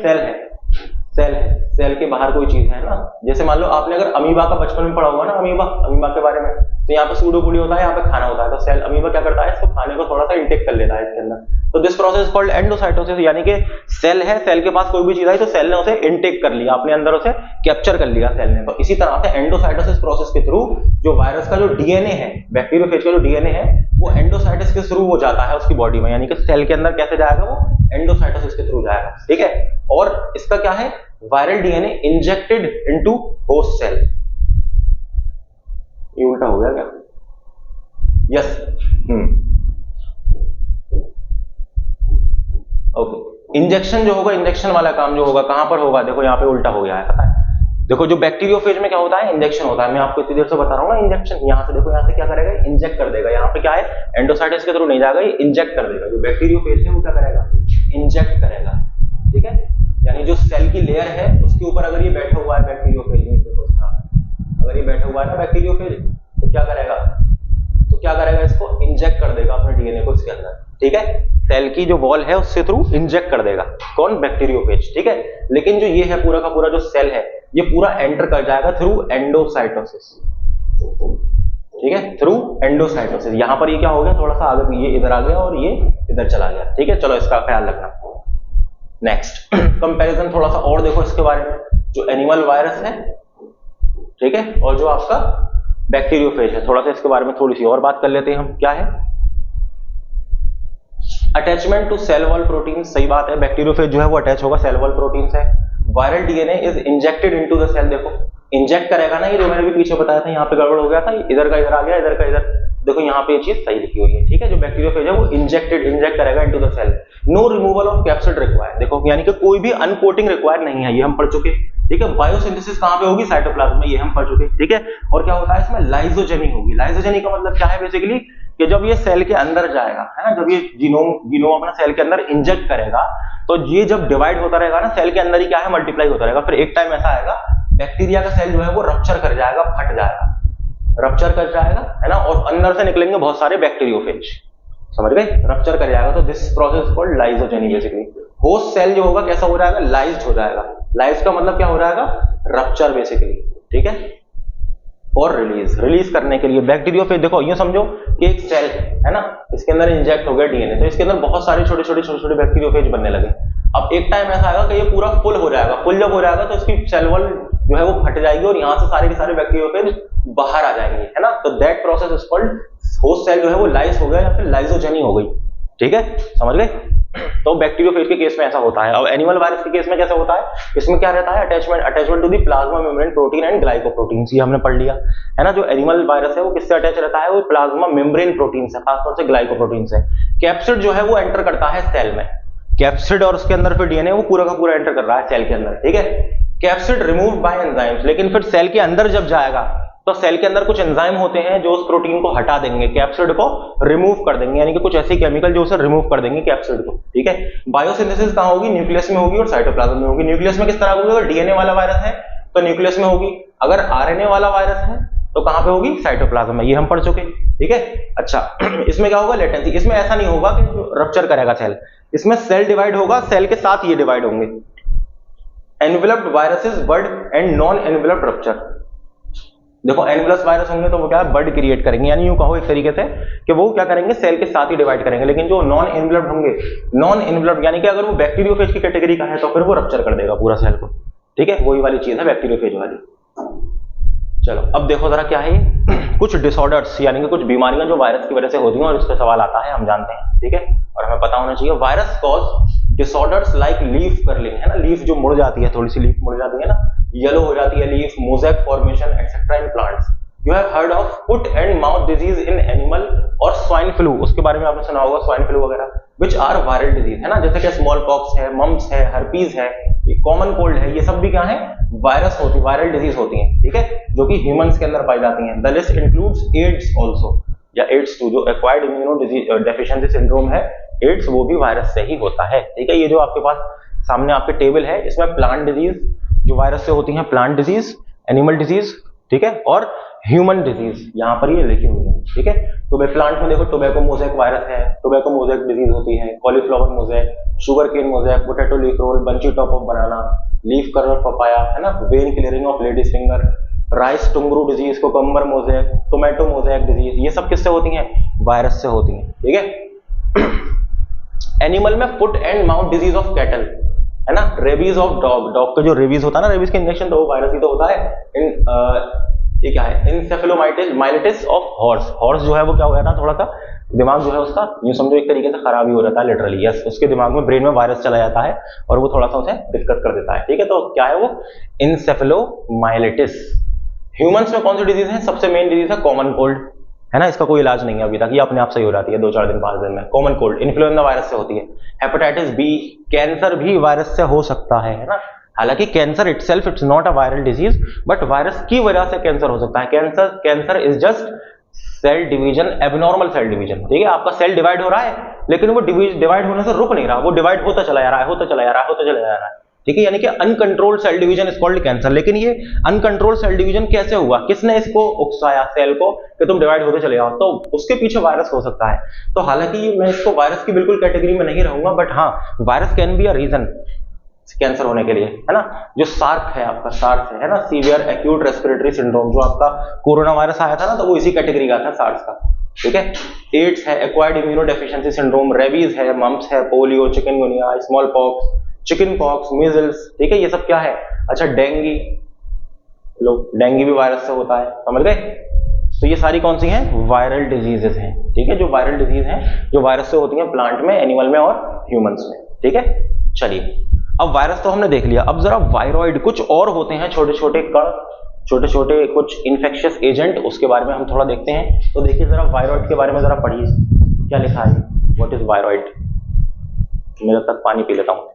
सेल के बाहर कोई चीज है ना, जैसे मान लो आपने अगर अमीबा का बचपन में पढ़ा हुआ ना, अमीबा के बारे में, तो यहाँ पे सूडोपोडी होता है, यहाँ पे खाना होता है, तो सेल अमीबा क्या करता है, इसको खाने को थोड़ा सा इंटेक कर लेता है इसके अंदर, तो दिस प्रोसेस कॉल्ड एंडोसाइटोसिस। यानी कि सेल है, सेल के पास कोई भी चीज आई तो सेल ने उसे इंटेक कर लिया, अपने अंदर उसे कैप्चर कर लिया सेल ने। तो इसी तरह से एंडोसाइटोसिस प्रोसेस के थ्रू जो वायरस का जो डीएनए है, बैक्टीरियोफेज का जो डीएनए है, वो एंडोसाइटस के थ्रू वो जाता है उसकी बॉडी में, यानी कि सेल के अंदर कैसे जाएगा, वो एंडोसाइटोसिस के थ्रू जाएगा। ठीक है, और इसका क्या है, viral DNA injected into host cell. ये उल्टा हो गया क्या, यस, ओके। इंजेक्शन जो होगा, इंजेक्शन वाला काम जो होगा कहां पर होगा, देखो यहाँ पे उल्टा हो गया है, पता है। देखो जो बैक्टीरियोफेज में क्या होता है, इंजेक्शन होता है, मैं आपको इतनी देर से बता रहा हूँ ना, इंजेक्शन। यहाँ से देखो, यहाँ से क्या करेगा, इंजेक्ट कर देगा, यहाँ पे क्या है, एंडोसाइटस के थ्रू नहीं जाएगा, ये इंजेक्ट कर देगा। जो बैक्टीरियोफेज है वो क्या करेगा, इंजेक्ट करेगा। ठीक है, यानी जो सेल की लेयर है उसके ऊपर अगर ये बैठा हुआ है बैक्टीरियोफेज, देखो इस तरह अगर ये बैठा हुआ है ना बैक्टीरियोफेज, तो क्या करेगा, इसको इंजेक्ट कर देगा अपने डीएनए को इसके अंदर। ठीक है, सेल की जो वॉल है उससे थ्रू इंजेक्ट कर देगा, कौन, बैक्टीरियोफेज। ठीक है, लेकिन जो ये है पूरा का पूरा जो सेल है, ये पूरा एंटर कर जाएगा थ्रू एंडोसाइटोसिस। ठीक है, थ्रू एंडोसाइटोसिस। यहां पर ये क्या हो गया, थोड़ा सा आगे, ये इधर आ गया और ये इधर चला गया। ठीक है, चलो इसका ख्याल रखना। नेक्स्ट कंपैरिजन थोड़ा सा और देखो इसके बारे में, जो एनिमल वायरस है, ठीक है, और जो आपका बैक्टीरियोफेज है, थोड़ा सा इसके बारे में थोड़ी सी और बात कर लेते हैं हम। क्या है, attachment to cell wall protein. सही बात है, बैक्टीरियोफेज जो है वो अटैच होगा सेल वॉल प्रोटीन से। Viral DNA is injected into the cell. देखो इंजेक्ट करेगा ना, ये जो मैंने भी पीछे बताया था, यहाँ पे गड़बड़ हो गया था, इधर का इधर आ गया, इधर का इधर। देखो यहाँ पे ये चीज सही लिखी हुई है, ठीक है। जो बैक्टीरियोफेज है वो इंजेक्ट करेगा into the cell, no removal of capsid required. देखो यानी कि कोई भी अनकोटिंग रिक्वायर नहीं है, ये हम पढ़ चुके, ठीक है। बायोसिंथेसिस कहाँ पे होगी, साइटोप्लाज्म में, ये हम पढ़ चुके, ठीक है। और क्या होता है इसमें, लाइजोजेनी होगी। लाइजोजेनी का मतलब क्या है बेसिकली, कि जब ये सेल के अंदर जाएगा, है ना, जब ये जीनोम अपना सेल के अंदर इंजेक्ट करेगा, तो ये जब डिवाइड होता रहेगा ना सेल के अंदर ही, क्या है, मल्टीप्लाई होता रहेगा। फिर एक टाइम ऐसा आएगा बैक्टीरिया का सेल जो है वो रप्चर कर जाएगा, फट जाएगा, रप्चर कर जाएगा, है ना, और अंदर से निकलेंगे बहुत सारे बैक्टीरियोफेज, समझ गए, रप्चर कर जाएगा। तो this process called lysogeny. Basically host cell जो होगा कैसा हो जाएगा, लाइज्ड हो जाएगा। लाइज्ड का मतलब क्या हो जाएगा, रप्चर बेसिकली, ठीक है। और रिलीज करने के लिए बैक्टीरियोफेज, देखो ये समझो कि एक सेल है ना, इसके अंदर इंजेक्ट हो गया डीएनए, तो इसके अंदर बहुत सारे छोटे छोटे बैक्टीरियोफेज बनने लगे। अब एक टाइम ऐसा आएगा कि ये पूरा फुल हो जाएगा, फुल जब हो जाएगा तो इसकी सेल वॉल जो है वो फट जाएगी और यहाँ से सारे के सारे बैक्टीरियोफेज बाहर आ जाएंगे, है ना। तो that process is called, host cell जो है वो लाइज हो गया या फिर लाइजोजेनी हो गई, ठीक है, समझ गए। तो बैक्टीरियोफेज के केस में ऐसा होता है। अब एनिमल वायरस के केस में कैसा होता है, इसमें क्या रहता है, attachment to the plasma membrane protein and glycoproteins, ये हमने पढ़ लिया, है ना। जो एनिमल वायरस है वो किससे अटैच रहता है, वो प्लाज्मा मेम्ब्रेन प्रोटीन से, खासतौर से ग्लाइकोप्रोटीन से। कैप्सिड जो है वो एंटर करता है सेल में, कैप्सिड, और उसके अंदर फिर डीएनए वो पूरा का पूरा एंटर कर रहा है सेल के अंदर, ठीक है। कैप्सिड रिमूव्ड बाय एंजाइम्स, लेकिन फिर सेल के अंदर जब जाएगा तो सेल के अंदर कुछ एंजाइम होते हैं जो उस प्रोटीन को हटा देंगे, कैप्सिड को रिमूव कर देंगे, यानी कि कुछ ऐसे केमिकल जो उसे रिमूव कर देंगे कैप्सिड को, ठीक है। बायोसिंथेसिस कहां होगी, न्यूक्लियस में होगी और साइटोप्लाज्म में होगी। न्यूक्लियस में किस तरह होगी, अगर डीएनए वाला वायरस है तो न्यूक्लियस में होगी, अगर आरएनए वाला वायरस है तो कहां पे होगी, साइटोप्लाज्म में, ये हम पढ़ चुके, ठीक है। अच्छा इसमें क्या होगा, लेटेंसी, इसमें ऐसा नहीं होगा कि रप्चर करेगा सेल, इसमें सेल डिवाइड होगा, सेल के साथ ये डिवाइड होंगे। Enveloped viruses bird and non enveloped rupture. देखो एनवेलप्ड वायरस होंगे तो वो क्या है, बर्ड क्रिएट करेंगे, यानी यूं कहो एक तरीके से कि वो क्या करेंगे, सेल के साथ ही डिवाइड करेंगे। लेकिन जो नॉन एनवेलप्ड होंगे, नॉन एनवेलप्ड यानी कि अगर वो बैक्टीरियोफेज की कैटेगरी का है तो फिर वो रप्चर कर देगा पूरा सेल को, ठीक है। वही वाली चीज है बैक्टीरियोफेज वाली। चलो अब देखो जरा क्या है, कुछ डिसऑर्डर्स यानी कि कुछ बीमारियां जो वायरस की वजह से होती हैं, और इस पर सवाल आता है, हम जानते हैं, ठीक है, और हमें पता होना चाहिए। Virus cause disorders like leaf curling, है ना, लीफ जो मुड़ जाती है, थोड़ी सी लीफ मुड़ जाती है ना, येलो हो जाती है leaf, mosaic formation etcetera in plants. You have heard of foot and mouth disease in animal, और स्वाइन फ्लू, उसके बारे में आपने सुना होगा, स्वाइन फ्लू वगैरह, विच आर वायरल डिजीज, है ना, जैसे कि स्मॉल पॉक्स है, मम्स है, हर्पीज है, कॉमन कोल्ड है, ये सब भी क्या है, वायरस होती, वायरल डिजीज होती हैं, ठीक है, जो कि ह्यूमंस के अंदर पाई जाती हैं। The list includes AIDS also, या एड्स 2, जो एक्वायर्ड इम्यूनो डेफिशिएंसी सिंड्रोम है, एड्स, वो भी वायरस से ही होता है, ठीक है। ये जो आपके पास सामने आपके टेबल है, इसमें प्लांट डिजीज जो वायरस से होती हैं, प्लांट डिजीज, एनिमल डिजीज, ठीक है, और ह्यूमन डिजीज यहाँ पर ये लिखी हुई है, ठीक है। तो प्लांट में देखो टोबैको मोज़ेक वायरस है, टोबैको मोज़ेक डिजीज होती है, cauliflower mosaic, sugar cane mosaic, potato leaf roll, bunchy top of banana, leaf curl papaya, है ना, vein clearing of ladies finger, rice tungro disease, cucumber mosaic, tomato mosaic disease, ये सब किससे होती हैं, virus से होती हैं, ठीक है। एनिमल में foot and mouth disease of cattle, है ना, रेबीज ऑफ डॉग, डॉग का जो रेबीज होता है ना, रेबीज का इंजेक्शन तो वो वायरस ही तो होता है। ये क्या है, इंसेफेलोमाइटिस ऑफ हॉर्स, हॉर्स जो है वो क्या हो जाता है, थोड़ा सा दिमाग जो है उसका यूं समझो एक तरीके से खराब ही हो जाता है लिटरली, यस, उसके दिमाग में, ब्रेन में वायरस चला जाता है और वो थोड़ा सा उसे दिक्कत कर देता है, ठीक है। तो क्या है वो, इंसेफेलोमाइलिटिस। ह्यूमंस में कौन सी डिजीज है, सबसे मेन डिजीज है कॉमन कोल्ड, है ना, इसका कोई इलाज नहीं है अभी तक, ये अपने आप सही हो जाती है 2-4 दिन 5 दिन में। कॉमन कोल्ड इन्फ्लुएंजा वायरस से होती है। हेपेटाइटिस बी, कैंसर भी वायरस से हो सकता है ना, हालांकि cancer itself it's not a viral disease, but virus की वजह से कैंसर हो सकता है। Cancer is just cell division, abnormal cell division, ठीक है। आपका सेल डिवाइड हो रहा है लेकिन वो डिवाइड होने से रुक नहीं रहा, वो डिवाइड होता चला जा रहा है, होता चला जा रहा है, होता चला जा रहा है, ठीक है, यानी कि uncontrolled cell division is called cancer. लेकिन ये अनकंट्रोल्ड सेल डिवीजन कैसे हुआ, किसने इसको उकसाया सेल को कि तुम डिवाइड होते चले जाओ, तो उसके पीछे वायरस हो सकता है। तो हालांकि मैं इसको वायरस की बिल्कुल कैटेगरी में नहीं रहूंगा, बट हाँ, virus can be a reason cancer होने के लिए, है ना। जो सार्क है आपका, सार्स है ना, सीवियर एक्यूट रेस्पिरेटरी सिंड्रोम, जो आपका कोरोना वायरस आया था ना, तो वो इसी कैटेगरी का था, सार्स का, ठीक है। एड्स है, acquired immunodeficiency syndrome, rabies है, मम्स है, polio, chikungunya, small pox, chicken pox, measles, ठीक है, ये सब क्या है। अच्छा डेंगी, लो डेंगी भी वायरस से होता है, समझ गए। तो ये सारी कौन सी हैं, वायरल डिजीजेस हैं, ठीक है, जो वायरल डिजीज हैं जो वायरस से होती हैं प्लांट में, एनिमल में और ह्यूमंस में, ठीक है। चलिए अब वायरस तो हमने देख लिया, अब जरा वायरॉइड, कुछ और होते हैं छोटे छोटे कण छोटे छोटे कुछ इन्फेक्शियस एजेंट, उसके बारे में हम थोड़ा देखते हैं। तो देखिए जरा वायरॉइड के बारे में जरा पढ़िए, क्या लिखा है, व्हाट इज वायरॉइड। मेरे तक पानी पी लेता हूं।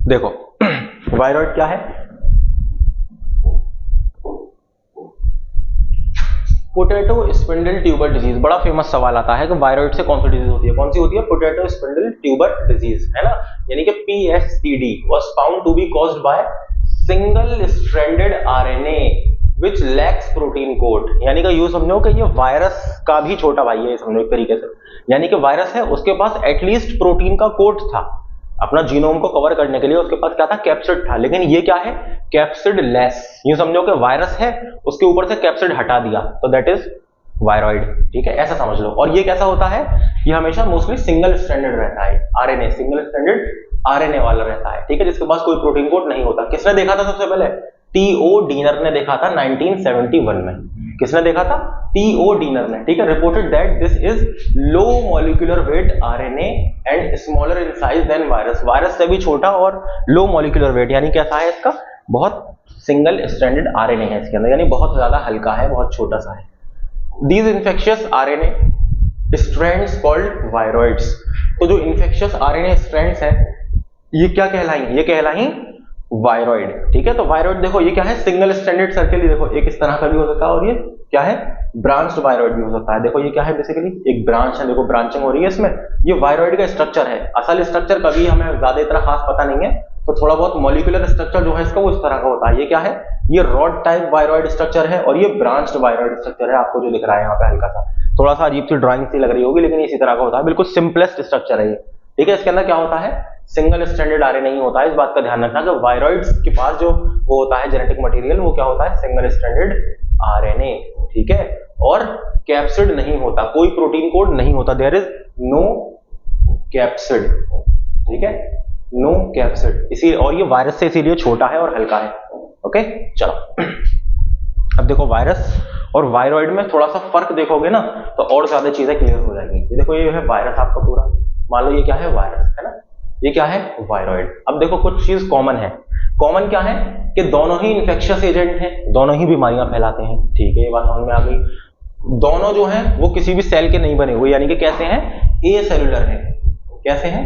देखो वायरॉइड क्या है, पोटैटो स्पिंडल ट्यूबर डिजीज। बड़ा फेमस सवाल आता है कि वायरॉइड से कौन सी डिजीज होती है, कौन सी होती है, पोटैटो स्पिंडल ट्यूबर डिजीज, है ना, यानी कि PSTD was found to be caused by single stranded RNA which lacks protein coat। यानी कि यूं समझो कि ये वायरस का भी छोटा भाई है, समझो एक तरीके से, यानी कि वायरस है उसके पास एटलीस्ट प्रोटीन का कोट था, अपना जीनोम को कवर करने के लिए उसके पास क्या था, कैप्सिड था, लेकिन ये क्या है, कैप्सिड लेस। यूं समझो कि वायरस है उसके ऊपर से कैप्सिड हटा दिया, तो दैट इज वायरॉइड, ठीक है, ऐसा समझ लो। और ये कैसा होता है, ये हमेशा मोस्टली सिंगल स्ट्रैंडेड रहता है, आरएनए, सिंगल स्ट्रैंडेड आरएनए वाला रहता है, ठीक है, जिसके पास कोई प्रोटीन कोड नहीं होता। किसने देखा था सबसे पहले, T.O. डीनर ने देखा था 1971 में। किसने देखा था, T.O. डीनर ने, ठीक है। Reported that this is low molecular weight RNA and smaller in size than virus. Virus से भी छोटा और लो मॉलिक्यूलर वेट, यानी कैसा है इसका, बहुत सिंगल स्ट्रैंडेड आरएनए है इसके अंदर, यानी बहुत ज्यादा हल्का है, बहुत छोटा सा है। These infectious RNA strands called viroids। तो जो infectious RNA strands है ये क्या कहलाएंगे, ये कहलाएंगे वायरॉइड, ठीक है। तो वायरॉइड देखो ये क्या है, सिंगल स्ट्रैंडेड सर्किल, देखो एक इस तरह का भी हो सकता है, और ये क्या है, ब्रांच्ड वायरॉइड भी हो सकता है। देखो ये क्या है, बेसिकली एक ब्रांच है, देखो ब्रांचिंग हो रही है इसमें। ये वायरॉइड का स्ट्रक्चर है, असल स्ट्रक्चर कभी हमें ज्यादा इतना खास पता नहीं है, तो थोड़ा बहुत मॉलिक्यूलर स्ट्रक्चर जो है इसका वो इस तरह का होता है। ये क्या है, ये रॉड टाइप वायरॉइड स्ट्रक्चर है, और ये ब्रांच्ड वायरॉइड स्ट्रक्चर है। आपको जो दिख रहा है यहाँ पे हल्का सा, थोड़ा सा अजीब सी ड्राइंग सी लग रही होगी, लेकिन इसी तरह का होता है, बिल्कुल सिंपलेस्ट स्ट्रक्चर है ये, ठीक है। इसके अंदर क्या होता है, सिंगल स्ट्रैंडेड आरएनए नहीं होता है। इस बात का ध्यान रखना कि वायरॉइड्स के पास जो वो होता है जेनेटिक मटेरियल, वो क्या होता है, सिंगल स्ट्रैंडेड आरएनए, ठीक है। और कैप्सिड नहीं होता, कोई प्रोटीन कोड नहीं होता, देयर इज नो कैप्सिड, ठीक है, नो कैप्सिड। इसी और ये वायरस से इसीलिए छोटा है और हल्का है, ओके। चलो अब देखो वायरस और वायरॉइड में थोड़ा सा फर्क देखोगे ना, तो और ज्यादा चीजें क्लियर हो जाएंगी। ये देखो ये है वायरस आपका पूरा, मान लो ये क्या है, वायरस है ना, ये क्या है, वायरॉइड। अब देखो कुछ चीज कॉमन है, कॉमन क्या है कि दोनों ही इंफेक्शियस एजेंट हैं, दोनों ही बीमारियां फैलाते हैं, ठीक है, ये बात समझ में आ गई। दोनों जो हैं वो किसी भी सेल के नहीं बने हुए, यानी कि कैसे हैं, ए सेलुलर है, कैसे हैं,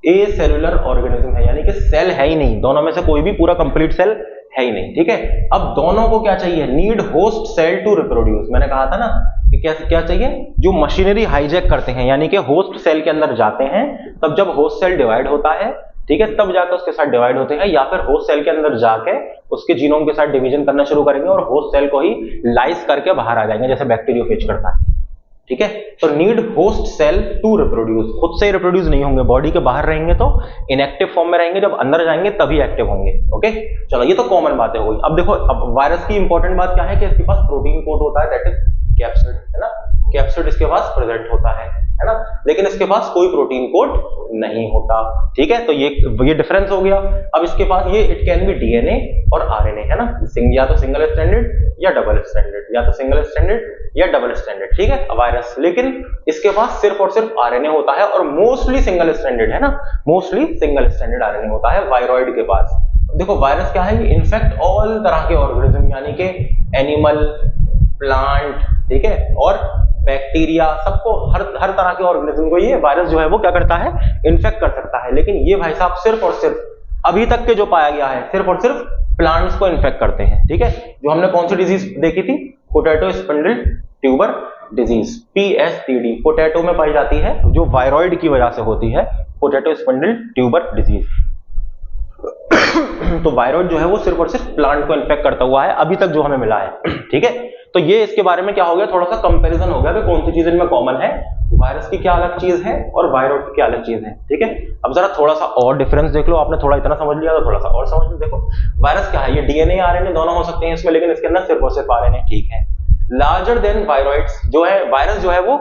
ए सेलुलर ऑर्गेनिज्म है, यानी कि सेल है ही नहीं, दोनों में से कोई भी पूरा कंप्लीट सेल है ही नहीं, ठीक है। अब दोनों को क्या चाहिए, need host cell to reproduce. मैंने कहा था ना कि क्या चाहिए, जो मशीनरी हाईजैक करते हैं, यानी कि होस्ट सेल के अंदर जाते हैं, तब जब होस्ट सेल डिवाइड होता है, ठीक है, तब जाकर उसके साथ डिवाइड होते हैं, या फिर होस्ट सेल के अंदर जाके उसके जीनोम के साथ डिवीजन करना शुरू करेंगे और होस्ट सेल को ही लाइस करके बाहर आ जाएंगे, जैसे बैक्टीरियोफेज करता है, ठीक है। तो need host cell to reproduce, खुद से रिप्रोड्यूस नहीं होंगे, बॉडी के बाहर रहेंगे तो इनएक्टिव फॉर्म में रहेंगे, जब अंदर जाएंगे तभी एक्टिव होंगे, ओके। चलो ये तो कॉमन बातें हो गई। अब देखो, अब वायरस की इंपॉर्टेंट बात क्या है कि इसके पास प्रोटीन कोड होता है, दैट इज कैप्सिड, है ना, कैप्सिड इसके पास प्रेजेंट होता है ना, लेकिन इसके पास कोई प्रोटीन कोड नहीं होता, ठीक है। तो ये डिफरेंस हो गया। अब इसके पास ये इट कैन बी डीएनए और आरएनए, है ना, या तो सिंगल स्ट्रैंडेड या डबल स्ट्रैंडेड, या तो सिंगल स्ट्रैंडेड या डबल स्ट्रैंडेड, ठीक है, वायरस। लेकिन इसके पास सिर्फ और सिर्फ आरएनए होता है, और मोस्टली सिंगल स्ट्रैंडेड, है ना, मोस्टली सिंगल स्ट्रैंडेड आरएनए होता है वायरॉइड के पास। देखो वायरस क्या है, ये इन्फेक्ट ऑल तरह के ऑर्गेनिज्म, यानी कि एनिमल, प्लांट, ठीक है, और बैक्टीरिया, सबको, हर तरह के ऑर्गेनिज्म को ये वायरस जो है वो क्या करता है, इन्फेक्ट कर सकता है। लेकिन ये भाई साहब सिर्फ और सिर्फ अभी तक के जो पाया गया है, सिर्फ और सिर्फ प्लांट्स को इन्फेक्ट करते हैं, ठीक है। जो हमने कौन सी डिजीज देखी थी, potato spindle tuber disease, PSTD, potato में पाई जाती है, जो वायरॉइड की वजह से होती है, पोटैटो स्पिंडल ट्यूबर डिजीज। तो वायरॉइड जो है वो सिर्फ और सिर्फ प्लांट को इन्फेक्ट करता हुआ है अभी तक जो हमें मिला है, ठीक है। तो ये इसके बारे में क्या हो गया, थोड़ा सा कंपैरिजन हो गया कि कौन सी चीज इनमें कॉमन है, वायरस की क्या अलग चीज है और वायरॉइड की क्या अलग चीज है, ठीक है। अब जरा थोड़ा सा और डिफरेंस देख लो, आपने थोड़ा इतना समझ लिया तो थोड़ा सा और समझ लो। देखो वायरस क्या है, ये डीएनए आरएनए दोनों हो सकते हैं इसमें, लेकिन इसके अंदर सिर्फ और सिर्फ आरएनए, ठीक है। लार्जर देन वायरॉइड्स जो है, वायरस जो है वो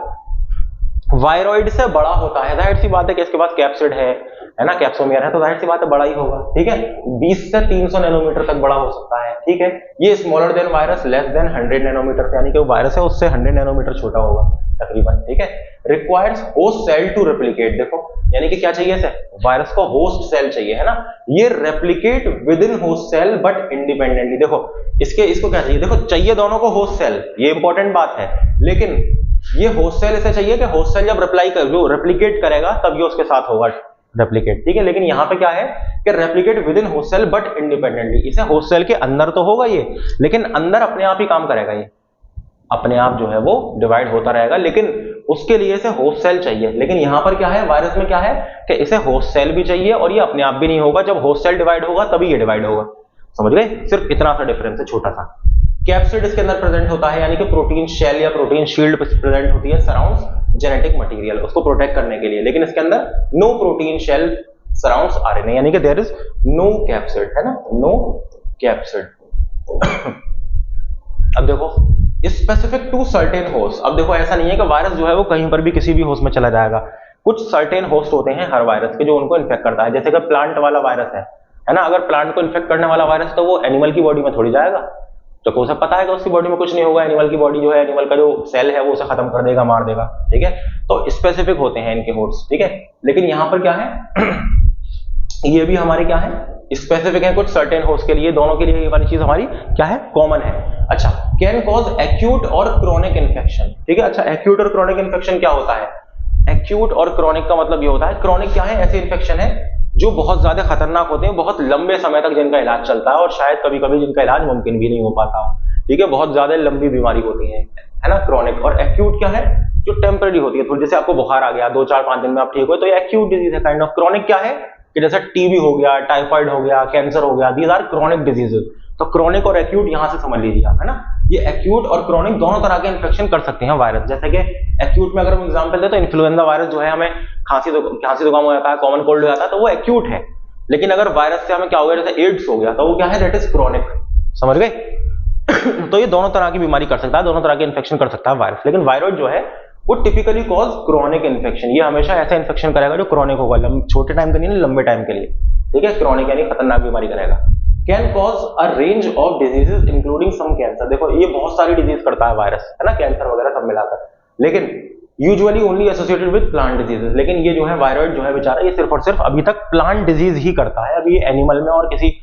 वायरॉइड से बड़ा होता है, जाहिर सी बात है कि इसके पास कैप्सिड है ना, कैप्सोमियर है, तो जाहिर सी बात है बड़ा ही होगा, ठीक है। 20 से 300 नैनोमीटर तक बड़ा हो सकता है, ठीक है। ये smaller than virus, less than 100 nanometre, यानी कि वो वायरस है उससे 100 नैनोमीटर छोटा होगा तकरीबन, ठीक है। Requires host cell to replicate, देखो यानी कि क्या चाहिए इसे, वायरस को होस्ट सेल चाहिए, है ना। ये replicate within host cell but independently, देखो इसको क्या चाहिए, देखो चाहिए दोनों को होस्ट सेल, ये इंपॉर्टेंट बात है, लेकिन ये होस्ट सेल इसे चाहिए कि होस्ट सेल जब जो रेप्लिकेट करेगा तब ये उसके साथ होगा रेप्लिकेट, ठीक है। लेकिन यहां पे क्या है कि replicate within host cell but independently, इसे होस्ट सेल के अंदर तो होगा ये, लेकिन अंदर अपने आप ही काम करेगा, ये अपने आप जो है वो डिवाइड होता रहेगा, लेकिन उसके लिए इसे होस्ट सेल चाहिए। लेकिन यहां पर क्या है, वायरस में क्या है कि इसे होस्ट सेल भी चाहिए और ये अपने आप भी नहीं होगा, जब होस्ट सेल डिवाइड होगा तभी ये डिवाइड होगा, समझ गए। सिर्फ इतना सा डिफरेंस है, छोटा सा। कैप्सिड इसके अंदर प्रेजेंट होता है, यानी कि प्रोटीन शेल या प्रोटीन शील्ड प्रेजेंट होती है सराउंड्स जेनेटिक मटेरियल, उसको प्रोटेक्ट करने के लिए, लेकिन इसके अंदर no protein shell surrounds RNA, यानी कि देयर इज नो कैप्सिड, है ना, नो कैप्सिड। अब देखो स्पेसिफिक टू सर्टेन होस्ट, अब देखो ऐसा नहीं है कि वायरस जो है वो कहीं पर भी किसी भी होस्ट में चला जाएगा, कुछ सर्टेन होस्ट होते हैं हर वायरस के जो उनको इन्फेक्ट करता है, जैसे कि प्लांट वाला वायरस है ना, अगर प्लांट को इन्फेक्ट करने वाला वायरस तो वो एनिमल की बॉडी में थोड़ी जाएगा, तो उसे पता है कि उसकी बॉडी में कुछ नहीं होगा, एनिमल की बॉडी जो है, एनिमल का जो सेल है वो उसे खत्म कर देगा, मार देगा, ठीक है। तो स्पेसिफिक होते हैं इनके होस्ट, ठीक है। लेकिन यहां पर क्या है ये भी हमारे क्या है स्पेसिफिक है कुछ सर्टेन होस्ट के लिए, दोनों के लिए ये वाली चीज हमारी क्या है कॉमन है। अच्छा, कैन कॉज एक्यूट और क्रोनिक इन्फेक्शन, ठीक है। अच्छा, एक्यूट और क्रोनिक इन्फेक्शन क्या होता है, एक्यूट और क्रोनिक का मतलब ये होता है, क्रोनिक क्या है, ऐसे इन्फेक्शन है जो बहुत ज्यादा खतरनाक होते हैं, बहुत लंबे समय तक जिनका इलाज चलता है और शायद कभी कभी जिनका इलाज मुमकिन भी नहीं हो पाता, ठीक है, बहुत ज्यादा लंबी बीमारी होती है ना, क्रोनिक। और एक्यूट क्या है, जो टेम्पररी होती है, थोड़ी जैसे आपको बुखार आ गया 2-4-5 दिन में आप ठीक हो, तो ये एक्यूट डिजीज है काइंड ऑफ। क्रोनिक क्या है कि जैसे टीबी हो गया, टाइफाइड हो गया, कैंसर हो गया, दीज आर क्रोनिक डिजीजेस। तो क्रोनिक और एक्यूट यहां से समझ लीजिए आप, है ना। ये एक्यूट और क्रोनिक दोनों तरह के इन्फेक्शन कर सकते हैं वायरस, जैसे कि एक्यूट में अगर हम एग्जांपल दें तो इन्फ्लुएंजा वायरस जो है हमें खांसी जुकाम हो जाता है, कॉमन कोल्ड हो जाता है, तो वो एक्यूट है। लेकिन अगर वायरस से हमें क्या हो गया, जैसे एड्स हो गया, तो वो क्या है, दैट इज क्रोनिक, समझ गए। तो ये दोनों तरह की बीमारी कर सकता है, दोनों तरह के इन्फेक्शन कर सकता है वायरस। लेकिन वायरॉइड जो है वो टिपिकली कॉज क्रोनिक इन्फेक्शन, ये हमेशा ऐसा इन्फेक्शन करेगा जो क्रोनिक होगा, छोटे टाइम के नहीं, लंबे टाइम के लिए, ठीक है। क्रोनिक यानी खतरनाक बीमारी करेगा। Can cause a range of diseases including some cancer, देखो ये बहुत सारी डिजीज करता है वायरस, है ना, कैंसर वगैरह सब मिलाकर, लेकिन usually only associated with plant diseases. लेकिन ये जो है वायरॉइड जो है बेचारा, ये सिर्फ और सिर्फ अभी तक प्लांट डिजीज ही करता है, अभी एनिमल में और किसी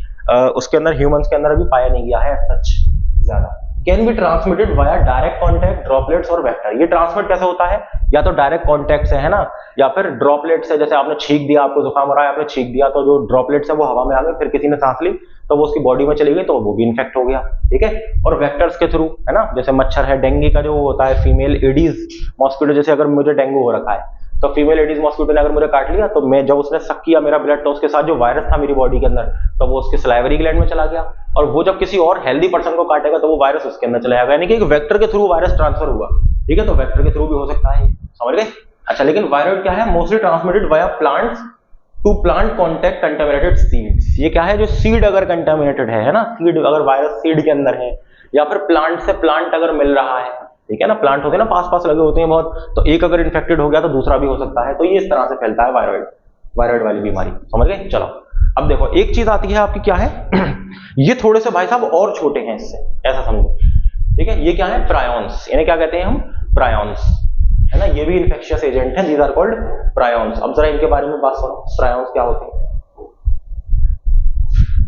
उसके अंदर ह्यूमंस के अंदर अभी पाया नहीं गया है सच ज्यादा। Can be transmitted via direct contact, droplets और वेक्टर, ये ट्रांसमिट कैसे होता है, या तो डायरेक्ट कॉन्टैक्ट से, है ना, या फिर ड्रॉपलेट से, जैसे आपने छींक दिया, आपको जुकाम हो रहा है, आपने छींक दिया, तो जो ड्रॉपलेट्स है वो हवा में आ गए, फिर किसी ने सांस ली तो वो उसकी बॉडी में चली गई, तो वो भी इन्फेक्ट हो गया, ठीक है। और वेक्टर्स के थ्रू, है ना, जैसे मच्छर है, डेंगू का जो होता है फीमेल एडीज मॉस्किटो, जैसे अगर मुझे डेंगू हो रखा है तो फीमेल एडीज मॉस्किटो ने अगर मुझे काट लिया, तो मैं जब उसने सक किया मेरा ब्लड, तो उसके साथ जो वायरस था मेरी बॉडी के अंदर, तो वो उसके सलाइवरी ग्लैंड में चला गया, और वो जब किसी और हेल्दी पर्सन को काटेगा तो वो वायरस उसके अंदर चला जाएगा, यानी कि एक वेक्टर के थ्रू वायरस ट्रांसफर हुआ, ठीक है। तो वेक्टर के थ्रू भी हो सकता है, समझ गए। अच्छा, लेकिन वायरॉइड क्या है, mostly transmitted via plants to plant contact contaminated seeds, ये क्या है, जो सीड अगर कंटामिनेटेड है ना, सीड अगर वायरस सीड के अंदर है, या फिर प्लांट से प्लांट अगर मिल रहा है, ठीक है ना, प्लांट होते हैं ना पास पास लगे होते हैं बहुत, तो एक अगर इन्फेक्टेड हो गया तो दूसरा भी हो सकता है, तो ये इस तरह से फैलता है वायरॉइड वाली बीमारी, समझ गए। चलो अब देखो एक चीज आती है आपकी, क्या है ये थोड़े से भाई साहब और छोटे हैं इससे, ऐसा समझो, ठीक है। ये क्या है, प्रायोन्स, इन्हें क्या कहते हैं हम, प्रायोन्स, है ना, ये भी इन्फेक्शियस एजेंट हैं, दीज आर कॉल्ड प्रायोन्स। अब जरा इनके बारे में बात सुनो, प्रायोन्स क्या होते हैं।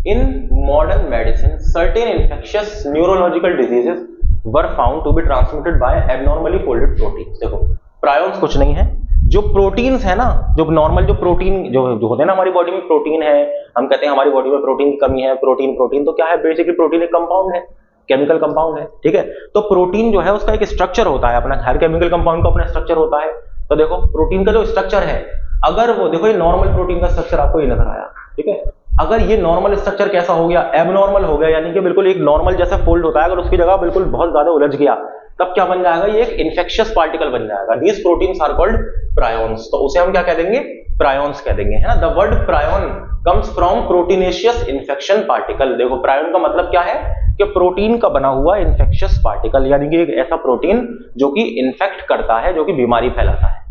In modern medicine certain infectious neurological diseases were found to be transmitted by abnormally folded proteins. देखो प्रायोन्स कुछ नहीं है, जो प्रोटीन्स है ना, जो नॉर्मल जो प्रोटीन जो होते हैं ना हमारी बॉडी में, प्रोटीन है, हम कहते हैं हमारी बॉडी में प्रोटीन की कमी है, प्रोटीन तो क्या है, बेसिकली प्रोटीन एक कंपाउंड है, केमिकल कंपाउंड है, ठीक है। तो प्रोटीन जो है उसका एक स्ट्रक्चर होता है अपना, हर केमिकल कंपाउंड का अपना स्ट्रक्चर होता है। तो देखो प्रोटीन का जो स्ट्रक्चर है, अगर वो देखो ये नॉर्मल प्रोटीन का स्ट्रक्चर आपको ये नजर आया, ठीक है। अगर ये नॉर्मल स्ट्रक्चर कैसा हो गया, एबनॉर्मल हो गया, यानी कि बिल्कुल एक नॉर्मल जैसा फोल्ड होता है, अगर उसकी जगह बिल्कुल बहुत ज्यादा उलझ गया, तब क्या बन जाएगा, ये एक इन्फेक्शियस पार्टिकल बन जाएगा। These proteins are called prions, तो उसे हम क्या कह देंगे, प्रायोन्स कह देंगे, है ना। The word prion comes from proteinaceous infection particle. देखो प्रायोन का मतलब क्या है कि प्रोटीन का बना हुआ इन्फेक्शियस पार्टिकल, यानी कि एक ऐसा प्रोटीन जो कि इन्फेक्ट करता है, जो कि बीमारी फैलाता है,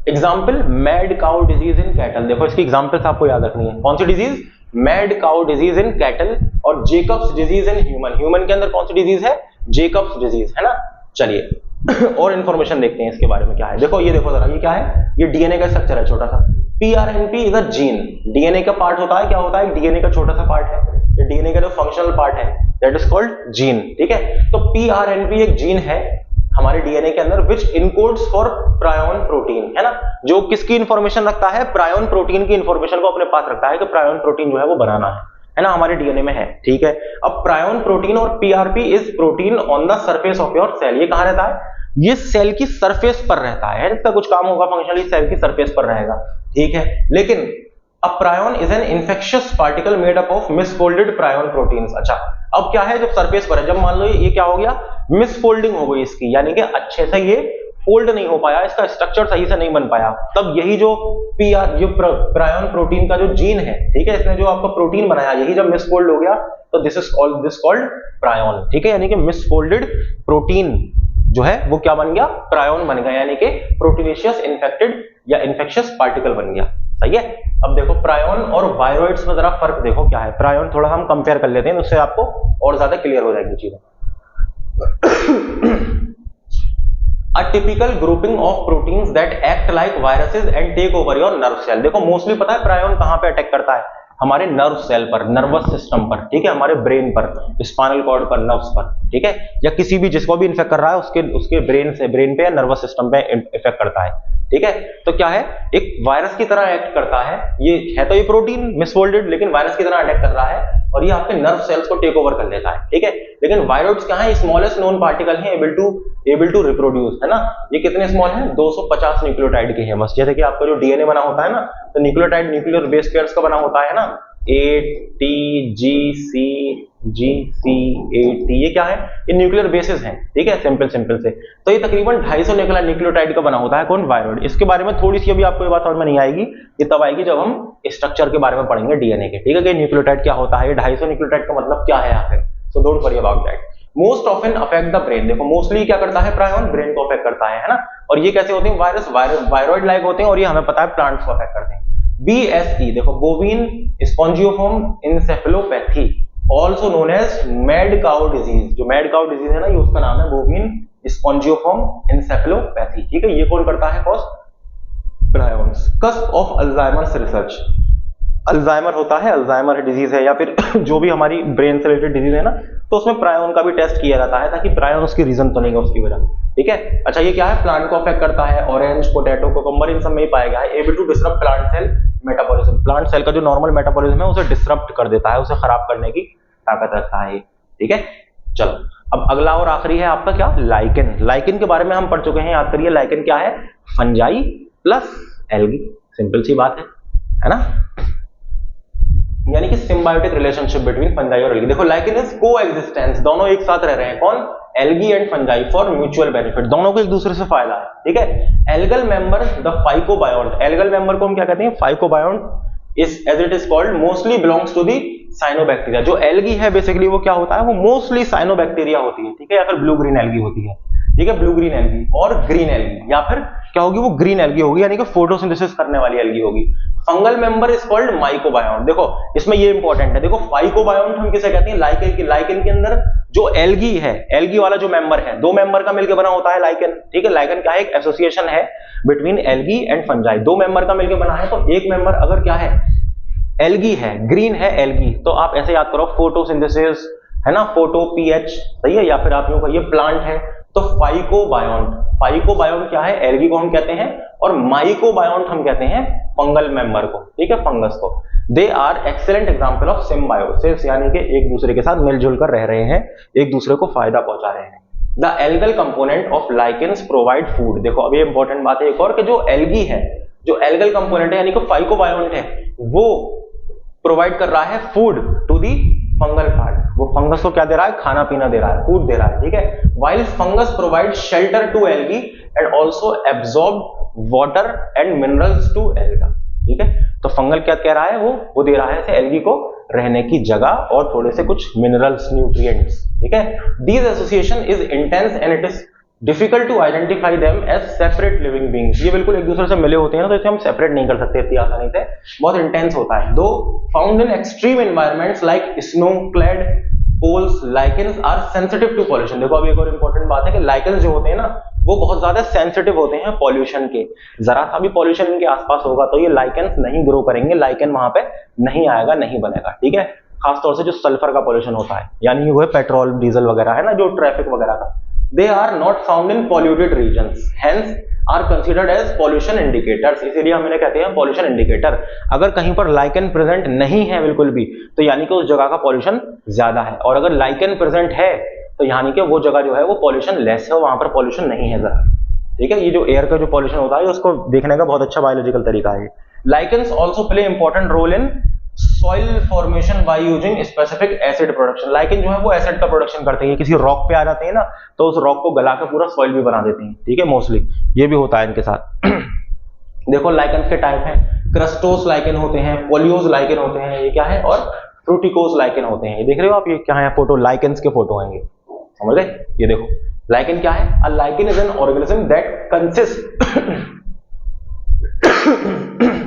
example mad cow disease in cattle, देखो इसकी एग्जाम्पल्स आपको याद रखनी है। कौन सी disease? Mad cow disease in cattle और Jakob's disease in human. Human के अंदर कौन सी डिजीज है? जेकब्स डिजीज, है ना। चलिए और इंफॉर्मेशन देखते हैं इसके बारे में क्या है। देखो ये देखो जरा, ये क्या है? ये डीएनए का स्ट्रक्चर है छोटा सा। पीआरएनपी इज अ जीन, डीएनए का पार्ट होता है। क्या होता है? डीएनए का छोटा सा पार्ट है, ये डीएनए का जो फंक्शनल पार्ट है दैट इज कॉल्ड जीन, ठीक है। तो पीआरएनपी एक जीन है हमारे डीएनए के अंदर विच इनकोड्स फॉर प्रायोन प्रोटीन, है ना, जो किसकी इंफॉर्मेशन रखता है? प्रायोन प्रोटीन की इंफॉर्मेशन को अपने पास रखता है कि प्रायोन प्रोटीन जो है वो बनाना है ना, हमारे डीएनए में है, ठीक है। अब प्रायोन प्रोटीन और PrP is protein on the surface of your cell, ये कहां रहता है? ये सेल की सरफेस पर रहता है, इसका कुछ काम होगा फंक्शनली सेल की सरफेस पर रहेगा, ठीक है। लेकिन a prion is an infectious particle made up of misfolded prion proteins. अच्छा, अब क्या है? जब सरफेस पर है, जब मान लो ये क्या हो गया? मिसफोल्डिंग हो गई इसकी, यानी कि अच्छे से ये फोल्ड नहीं हो पाया, इसका स्ट्रक्चर सही से नहीं बन पाया, तब यही जो प्रायोन प्रोटीन का जो जीन है, ठीक है, इसने जो आपका प्रोटीन बनाया, यही जब मिसफोल्ड हो गया तो दिस कॉल्ड प्रायोन, ठीक है। यानी कि मिसफोल्डेड प्रोटीन जो है वो क्या बन गया? प्रायोन बन गया, यानी कि प्रोटीनेशियस इन्फेक्टेड या इन्फेक्शियस पार्टिकल बन गया, सही है। अब देखो प्रायोन और वायरोइड्स में जरा फर्क देखो क्या है। प्रायोन थोड़ा हम कंपेयर कर लेते हैं, उससे आपको और ज्यादा क्लियर हो जाएगी चीजें। A typical grouping of proteins that act like viruses and take over your nerve cell। देखो मोस्टली पता है प्रायोन कहां पे अटैक करता है? हमारे नर्व सेल पर, नर्वस सिस्टम पर, ठीक है, हमारे ब्रेन पर, स्पाइनल कॉर्ड पर, नर्व्स पर, ठीक है, या किसी भी जिसको भी इन्फेक्ट कर रहा है उसके ब्रेन पे या नर्वस सिस्टम पे इफेक्ट करता है, ठीक है। तो क्या है? एक वायरस की तरह एक्ट करता है, ये है तो ये प्रोटीन मिसफोल्डेड, लेकिन वायरस की तरह अटैक कर रहा है और ये आपके नर्व सेल्स को टेक ओवर कर लेता है, ठीक है। लेकिन वायरोइड्स क्या है? स्मॉलेस्ट नोन पार्टिकल है, एबल टू रिप्रोड्यूस, है ना। ये कितने स्मॉल हैं? 250 न्यूक्लियोटाइड के हैं बस। जैसे कि आपका जो डीएनए बना होता है ना, तो न्यूक्लियोटाइड न्यूक्लियर बेस पेयर्स का बना होता है ना, ATGC ये क्या है? ये न्यूक्लियर बेसिस हैं, ठीक है, सिंपल से। तो ये तकरीबन 250 न्यूक्लियोटाइड का बना होता है। कौन? वायरोइड। इसके बारे में थोड़ी सी अभी आपको ये बात समझ में नहीं आएगी, ये तब आएगी जब हम स्ट्रक्चर के बारे में पढ़ेंगे डीएनए के, ठीक है, कि न्यूक्लियोटाइड क्या होता है, ये 250 न्यूक्लियोटाइड का मतलब क्या है आखिर। So don't worry about that. Most often affect the brain, देखो मोस्टली क्या करता है? प्रायोन ब्रेन को अफेक्ट करता है ना। और ये कैसे होते हैं? वायरोइड लाइक होते हैं, और ये हमें पता है प्लांट्स को अफेक्ट करते हैं। BSE देखो, bovine spongiform encephalopathy, also known as mad cow disease. जो मैड काउ डिजीज है ना, ये उसका नाम है बोविन स्पॉन्जियोफॉर्म इंसेफेलोपैथी, ठीक है। ये कौन करता है? Cause prions. Cusp of Alzheimer's research, Alzheimer होता है, अल्जाइमर डिजीज है या फिर जो भी हमारी ब्रेन से रिलेटेड डिजीज है ना, तो उसमें प्रायोन का भी टेस्ट किया जाता है ताकि प्रायोन उसकी रीजन तो नहीं है उसकी वजह, ठीक है। अच्छा, ये क्या है? प्लांट को अफेक्ट करता है, ऑरेंज, पोटैटो, कोकम्बर, इन सब में ही पाया गया है। Able to disrupt plant cell metabolism, plant cell का जो नॉर्मल मेटाबॉलिज्म है उसे डिसरप्ट कर देता है, उसे खराब करने की ताकत रखता है, ठीक है। चलो अब अगला और आखिरी है आपका क्या? लाइकेन। लाइकेन के बारे में हम पढ़ चुके हैं, याद करिए। लाइकेन क्या है? फंजाई प्लस एल्गी, सिंपल सी बात है ना, यानी कि सिम्बायोटिक रिलेशनशिप बिटवीन फंजाई और एल्गी। देखो लाइकेन इज कोएग्जिस्टेंस, दोनों एक साथ रह रहे हैं। कौन? Algae and fungi, for mutual benefit, दोनों को एक दूसरे से फायदा है, ठीक है। Algal member the phycobiont, algal member को हम क्या कहते हैं? Phycobiont is as it is called mostly belongs to the cyanobacteria. जो एल्गी है बेसिकली वो क्या होता है? वो मोस्टली साइनोबैक्टीरिया होती है, ठीक है, या फिर ब्लू ग्रीन एल्गी होती है, ठीक है, ब्लू ग्रीन एल्गी और ग्रीन एल्गी, या फिर क्या होगी? वो ग्रीन एल्गी होगी, यानी कि फोटोसिंथेसिस करने वाली एल्गी होगी। Fungal member is called mycobiont. देखो इसमें ये इंपॉर्टेंट है, देखो फाइकोबायोन्ट हम किसे कहते हैं? लाइकेन के अंदर जो एल्गी है, एल्गी वाला जो मेंबर है, दो मेंबर का मिलकर बना होता है लाइकेन, ठीक है। लाइकेन क्या है? एक एसोसिएशन है बिटवीन एल्गी एंड फंजाई, दो मेंबर का मिलकर बना है। तो एक मेंबर अगर क्या है? एल्गी है, ग्रीन है एल्गी, तो आप ऐसे याद करो फोटोसिंथेसिस, है ना, फोटो पीएच, सही है, या फिर आप यूं कहिए प्लांट है तो फाइकोबायोन्ट। फाइकोबायोन्ट क्या है? एल्गी को हम कहते हैं, और माइकोबायोन्ट हम कहते हैं फंगल मेंबर को, ठीक है, फंगस को। They are excellent example of symbiosis, यानी कि एक दूसरे के साथ मिलजुल कर रह रहे हैं, एक दूसरे को फायदा पहुंचा रहे हैं। The algal component of lichens provide food. देखो अब ये इंपॉर्टेंट बात है एक और, कि जो एल्गी है, जो एल्गल कंपोनेंट है यानी कि फाइकोबायोन्ट है, वो प्रोवाइड कर रहा है food to the fungal part. वो फंगस को क्या दे रहा है? खाना पीना दे रहा है, फूड दे रहा है, ठीक है। While fungus provide shelter to algae and also absorb water and minerals to alga, ठीक है। तो फंगल क्या कह रहा है? वो दे रहा है एल्गी को रहने की जगह और थोड़े से कुछ मिनरल्स, न्यूट्रिएंट्स, ठीक है। This association is intense and it is difficult to identify them as separate living beings, ये बिल्कुल एक दूसरे से मिले होते हैं ना, तो इसे हम सेपरेट नहीं कर सकते इतनी आसानी से, बहुत इंटेंस होता है। Though found in extreme environments like snow clad poles, lichens are sensitive to pollution. देखो अभी एक और इंपॉर्टेंट बात है कि लाइकेंस जो होते हैं ना वो बहुत ज्यादा सेंसिटिव होते हैं पॉल्यूशन के, जरा सा भी पॉल्यूशन इनके आसपास होगा तो ये लाइकेंस नहीं ग्रो करेंगे, लाइकेन वहां पे नहीं आएगा, नहीं बनेगा, ठीक है। खासतौर से जो सल्फर का पॉल्यूशन होता है, यानी वो है पेट्रोल डीजल वगैरह है ना, जो ट्रैफिक वगैरह का, they are not found in polluted regions, hence are considered as pollution indicators, इसीलिए हम इन्हें कहते हैं पॉल्यूशन इंडिकेटर। अगर कहीं पर लाइकेन प्रेजेंट नहीं है बिल्कुल भी, तो यानी कि उस जगह का पॉल्यूशन ज्यादा है, और अगर लाइकेन प्रेजेंट है तो यानी कि वो जगह जो है वो पॉल्यूशन लेस है, वहां पर पॉल्यूशन नहीं है जरा, ठीक है। ये जो एयर का जो पॉल्यूशन होता है उसको देखने का बहुत अच्छा बायोलॉजिकल तरीका है। Lichens also play important role in soil formation by using specific acid production. Lichen जो है वो एसिड का प्रोडक्शन करते हैं, किसी रॉक पे आ जाते हैं ना तो उस रॉक को गला के पूरा सॉइल भी बना देते हैं, ठीक है, मोस्टली ये भी होता है इनके साथ। देखो लाइकेंस के टाइप हैं, क्रस्टोस लाइकेन होते हैं, पोलियोज लाइकेन होते हैं, ये क्या है, और फ्रूटिकोस लाइकेन होते हैं। ये देख रहे हो आप, ये क्या है, फोटो लाइकेंस के फोटो हैं, ये समझ गए। ये देखो लाइकेन क्या है, a lichen is an organism that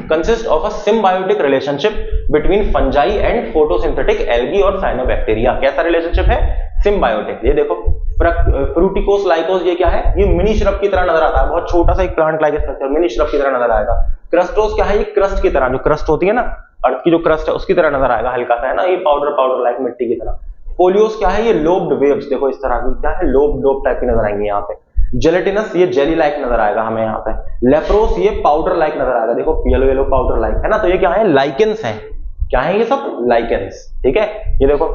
consist of a symbiotic relationship between fungi and photosynthetic algae और साइनोबैक्टीरिया। कैसा रिलेशनशिप है, सिम्बायोटिक। ये देखो फ्रूटिकोस लाइकोस, ये क्या है, ये मिनी श्रब की तरह नजर आता है, बहुत छोटा सा एक plant like structure, mini shrub की तरह नजर आएगा। क्रस्टोस क्या है, ये क्रस्ट की तरह, जो क्रस्ट होती है ना अर्थ की जो क्रस्ट है उसकी तरह नजर आएगा, हल्का सा है ना, ये पाउडर लाइक मिट्टी की तरह। पोलियोस क्या है, ये लोब्ड वेव्स, देखो इस तरह की, क्या है, लोब टाइप की नजर आएंगी यहाँ पे। जेलेटिनस, ये जेली लाइक नजर आएगा हमें यहाँ पे। लेप्रोस, ये पाउडर लाइक नजर आएगा, देखो येलो पाउडर लाइक है ना, तो ये क्या है, लाइकेंस है। क्या है ये सब, लाइकेंस, ठीक है। ये देखो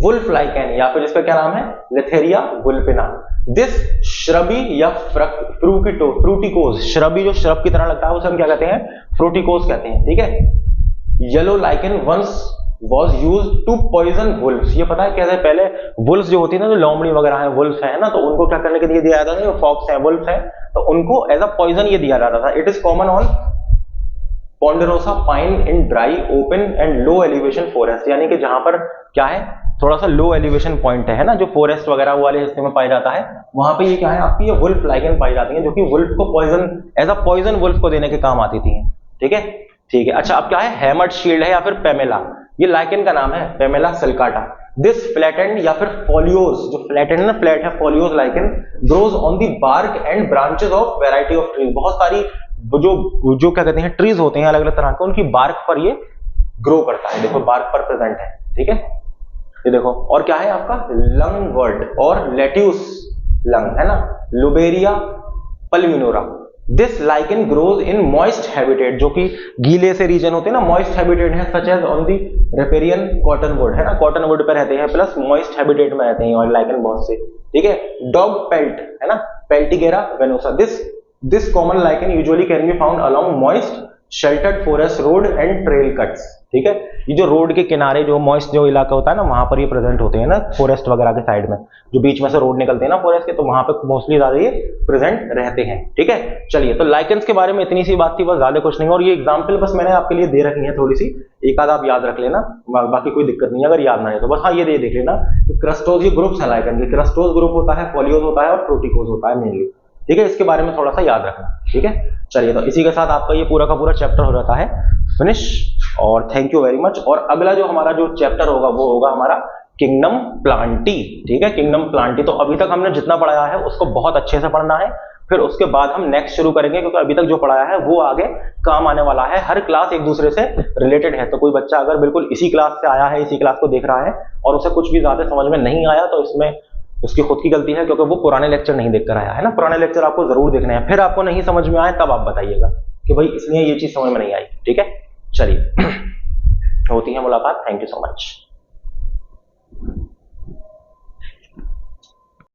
वुल्फ लाइकेन, या फिर इसका क्या नाम है, लेथेरिया वुल्पिना। दिस श्रबी या फ्रूटिकोस, श्रबी जो श्रब की तरह लगता है उसे हम क्या कहते हैं, फ्रूटिकोस कहते हैं, ठीक है। Yellow lichen once was used to poison wolves, ये पता है कैसे, पहले वुल्फ जो होती है ना, जो लोमड़ी वगैरह है, वुल्फ है ना, तो उनको क्या करने के लिए दिया जाता था, जो फॉक्स है, वुल्फ है, तो उनको एज अ पॉइजन ये दिया जाता था। It is common on ponderosa pine in dry open and low elevation forest, यानी कि जहां पर क्या है, थोड़ा सा लो एलिवेशन पॉइंट है ना, जो फॉरेस्ट वगैरह वाले हिस्से में पाया जाता है, वहां पे ये क्या है, आपकी ये वुल्फ लाइकेन पाई जाती है, जो कि वुल्फ को poison, as a poison wolf को देने के काम आती थी, ठीक है, ठीक है। अच्छा अब क्या है, हैमर्ड शील्ड है या फिर पेमेला, ये लाइकेन का नाम है, पेमेला सिल्काटा। दिस फ्लैटेंड या फिर फोलियोज, जो फ्लैटेंड ना, फ्लैट है, foliose lichen grows on the bark and branches of variety of trees, बहुत सारी जो क्या कहते हैं ट्रीज होते हैं अलग अलग तरह के, उनकी बार्क पर ये ग्रो करता है, देखो बार्क पर प्रेजेंट है, ठीक है। ये देखो, और क्या है आपका लंग वर्ड और लेट्यूस लंग है ना, Lobaria pulmonaria. This lichen grows in moist habitat, जो कि गीले से रीजन होते हैं ना, मॉइस्ट हैबिटेट है, such as on the riparian cottonwood है ना, कॉटनवुड पे रहते हैं, प्लस मॉइस्ट हैबिटेट में रहते हैं और लाइकेन बहुत से, ठीक है। डॉग पेल्ट है ना, Peltigera venosa. This common lichen usually can be found along moist sheltered forest road and trail cuts, ठीक है। ये जो रोड के किनारे जो मॉइस्ट जो इलाका होता है ना, वहां पर ये प्रेजेंट होते हैं ना, फॉरेस्ट वगैरह के साइड में, जो बीच में से रोड निकलते हैं ना फॉरेस्ट के, तो वहां पे मोस्टली ज्यादा ये प्रेजेंट रहते हैं, ठीक है। चलिए, तो लाइकेंस के बारे में इतनी सी बात थी, बस ज्यादा कुछ नहीं, और ये एग्जाम्पल बस मैंने आपके लिए दे रखी है थोड़ी सी, एक आध आप याद रख लेना, बाकी कोई दिक्कत नहीं, अगर याद ना है तो बस हाँ ये देख लेना कि क्रस्टोज, ये ग्रुप्स है लाइकेन के, क्रस्टोज ग्रुप होता है, फोलियोज होता है और फ्रूटिकोज होता है मेनली, ठीक है। इसके बारे में थोड़ा सा याद रखना, ठीक है। चलिए, तो इसी के साथ आपका ये पूरा का पूरा चैप्टर हो जाता है फिनिश, और थैंक यू वेरी मच। और अगला जो हमारा जो चैप्टर होगा वो होगा हमारा किंगडम प्लांटी, ठीक है, किंगडम प्लांटी। तो अभी तक हमने जितना पढ़ाया है उसको बहुत अच्छे से पढ़ना है, फिर उसके बाद हम नेक्स्ट शुरू करेंगे, क्योंकि अभी तक जो पढ़ाया है वो आगे काम आने वाला है, हर क्लास एक दूसरे से रिलेटेड है। तो कोई बच्चा अगर बिल्कुल इसी क्लास से आया है, इसी क्लास को देख रहा है और उसे कुछ भी ज्यादा समझ में नहीं आया, तो इसमें उसकी खुद की गलती है, क्योंकि वो पुराने लेक्चर नहीं देखकर आया है ना। पुराने लेक्चर आपको जरूर देखने हैं, फिर आपको नहीं समझ में आए तब आप बताइएगा कि भाई इसलिए ये चीज समझ में नहीं आई, ठीक है। चलिए, होती है मुलाकात, थैंक यू सो मच।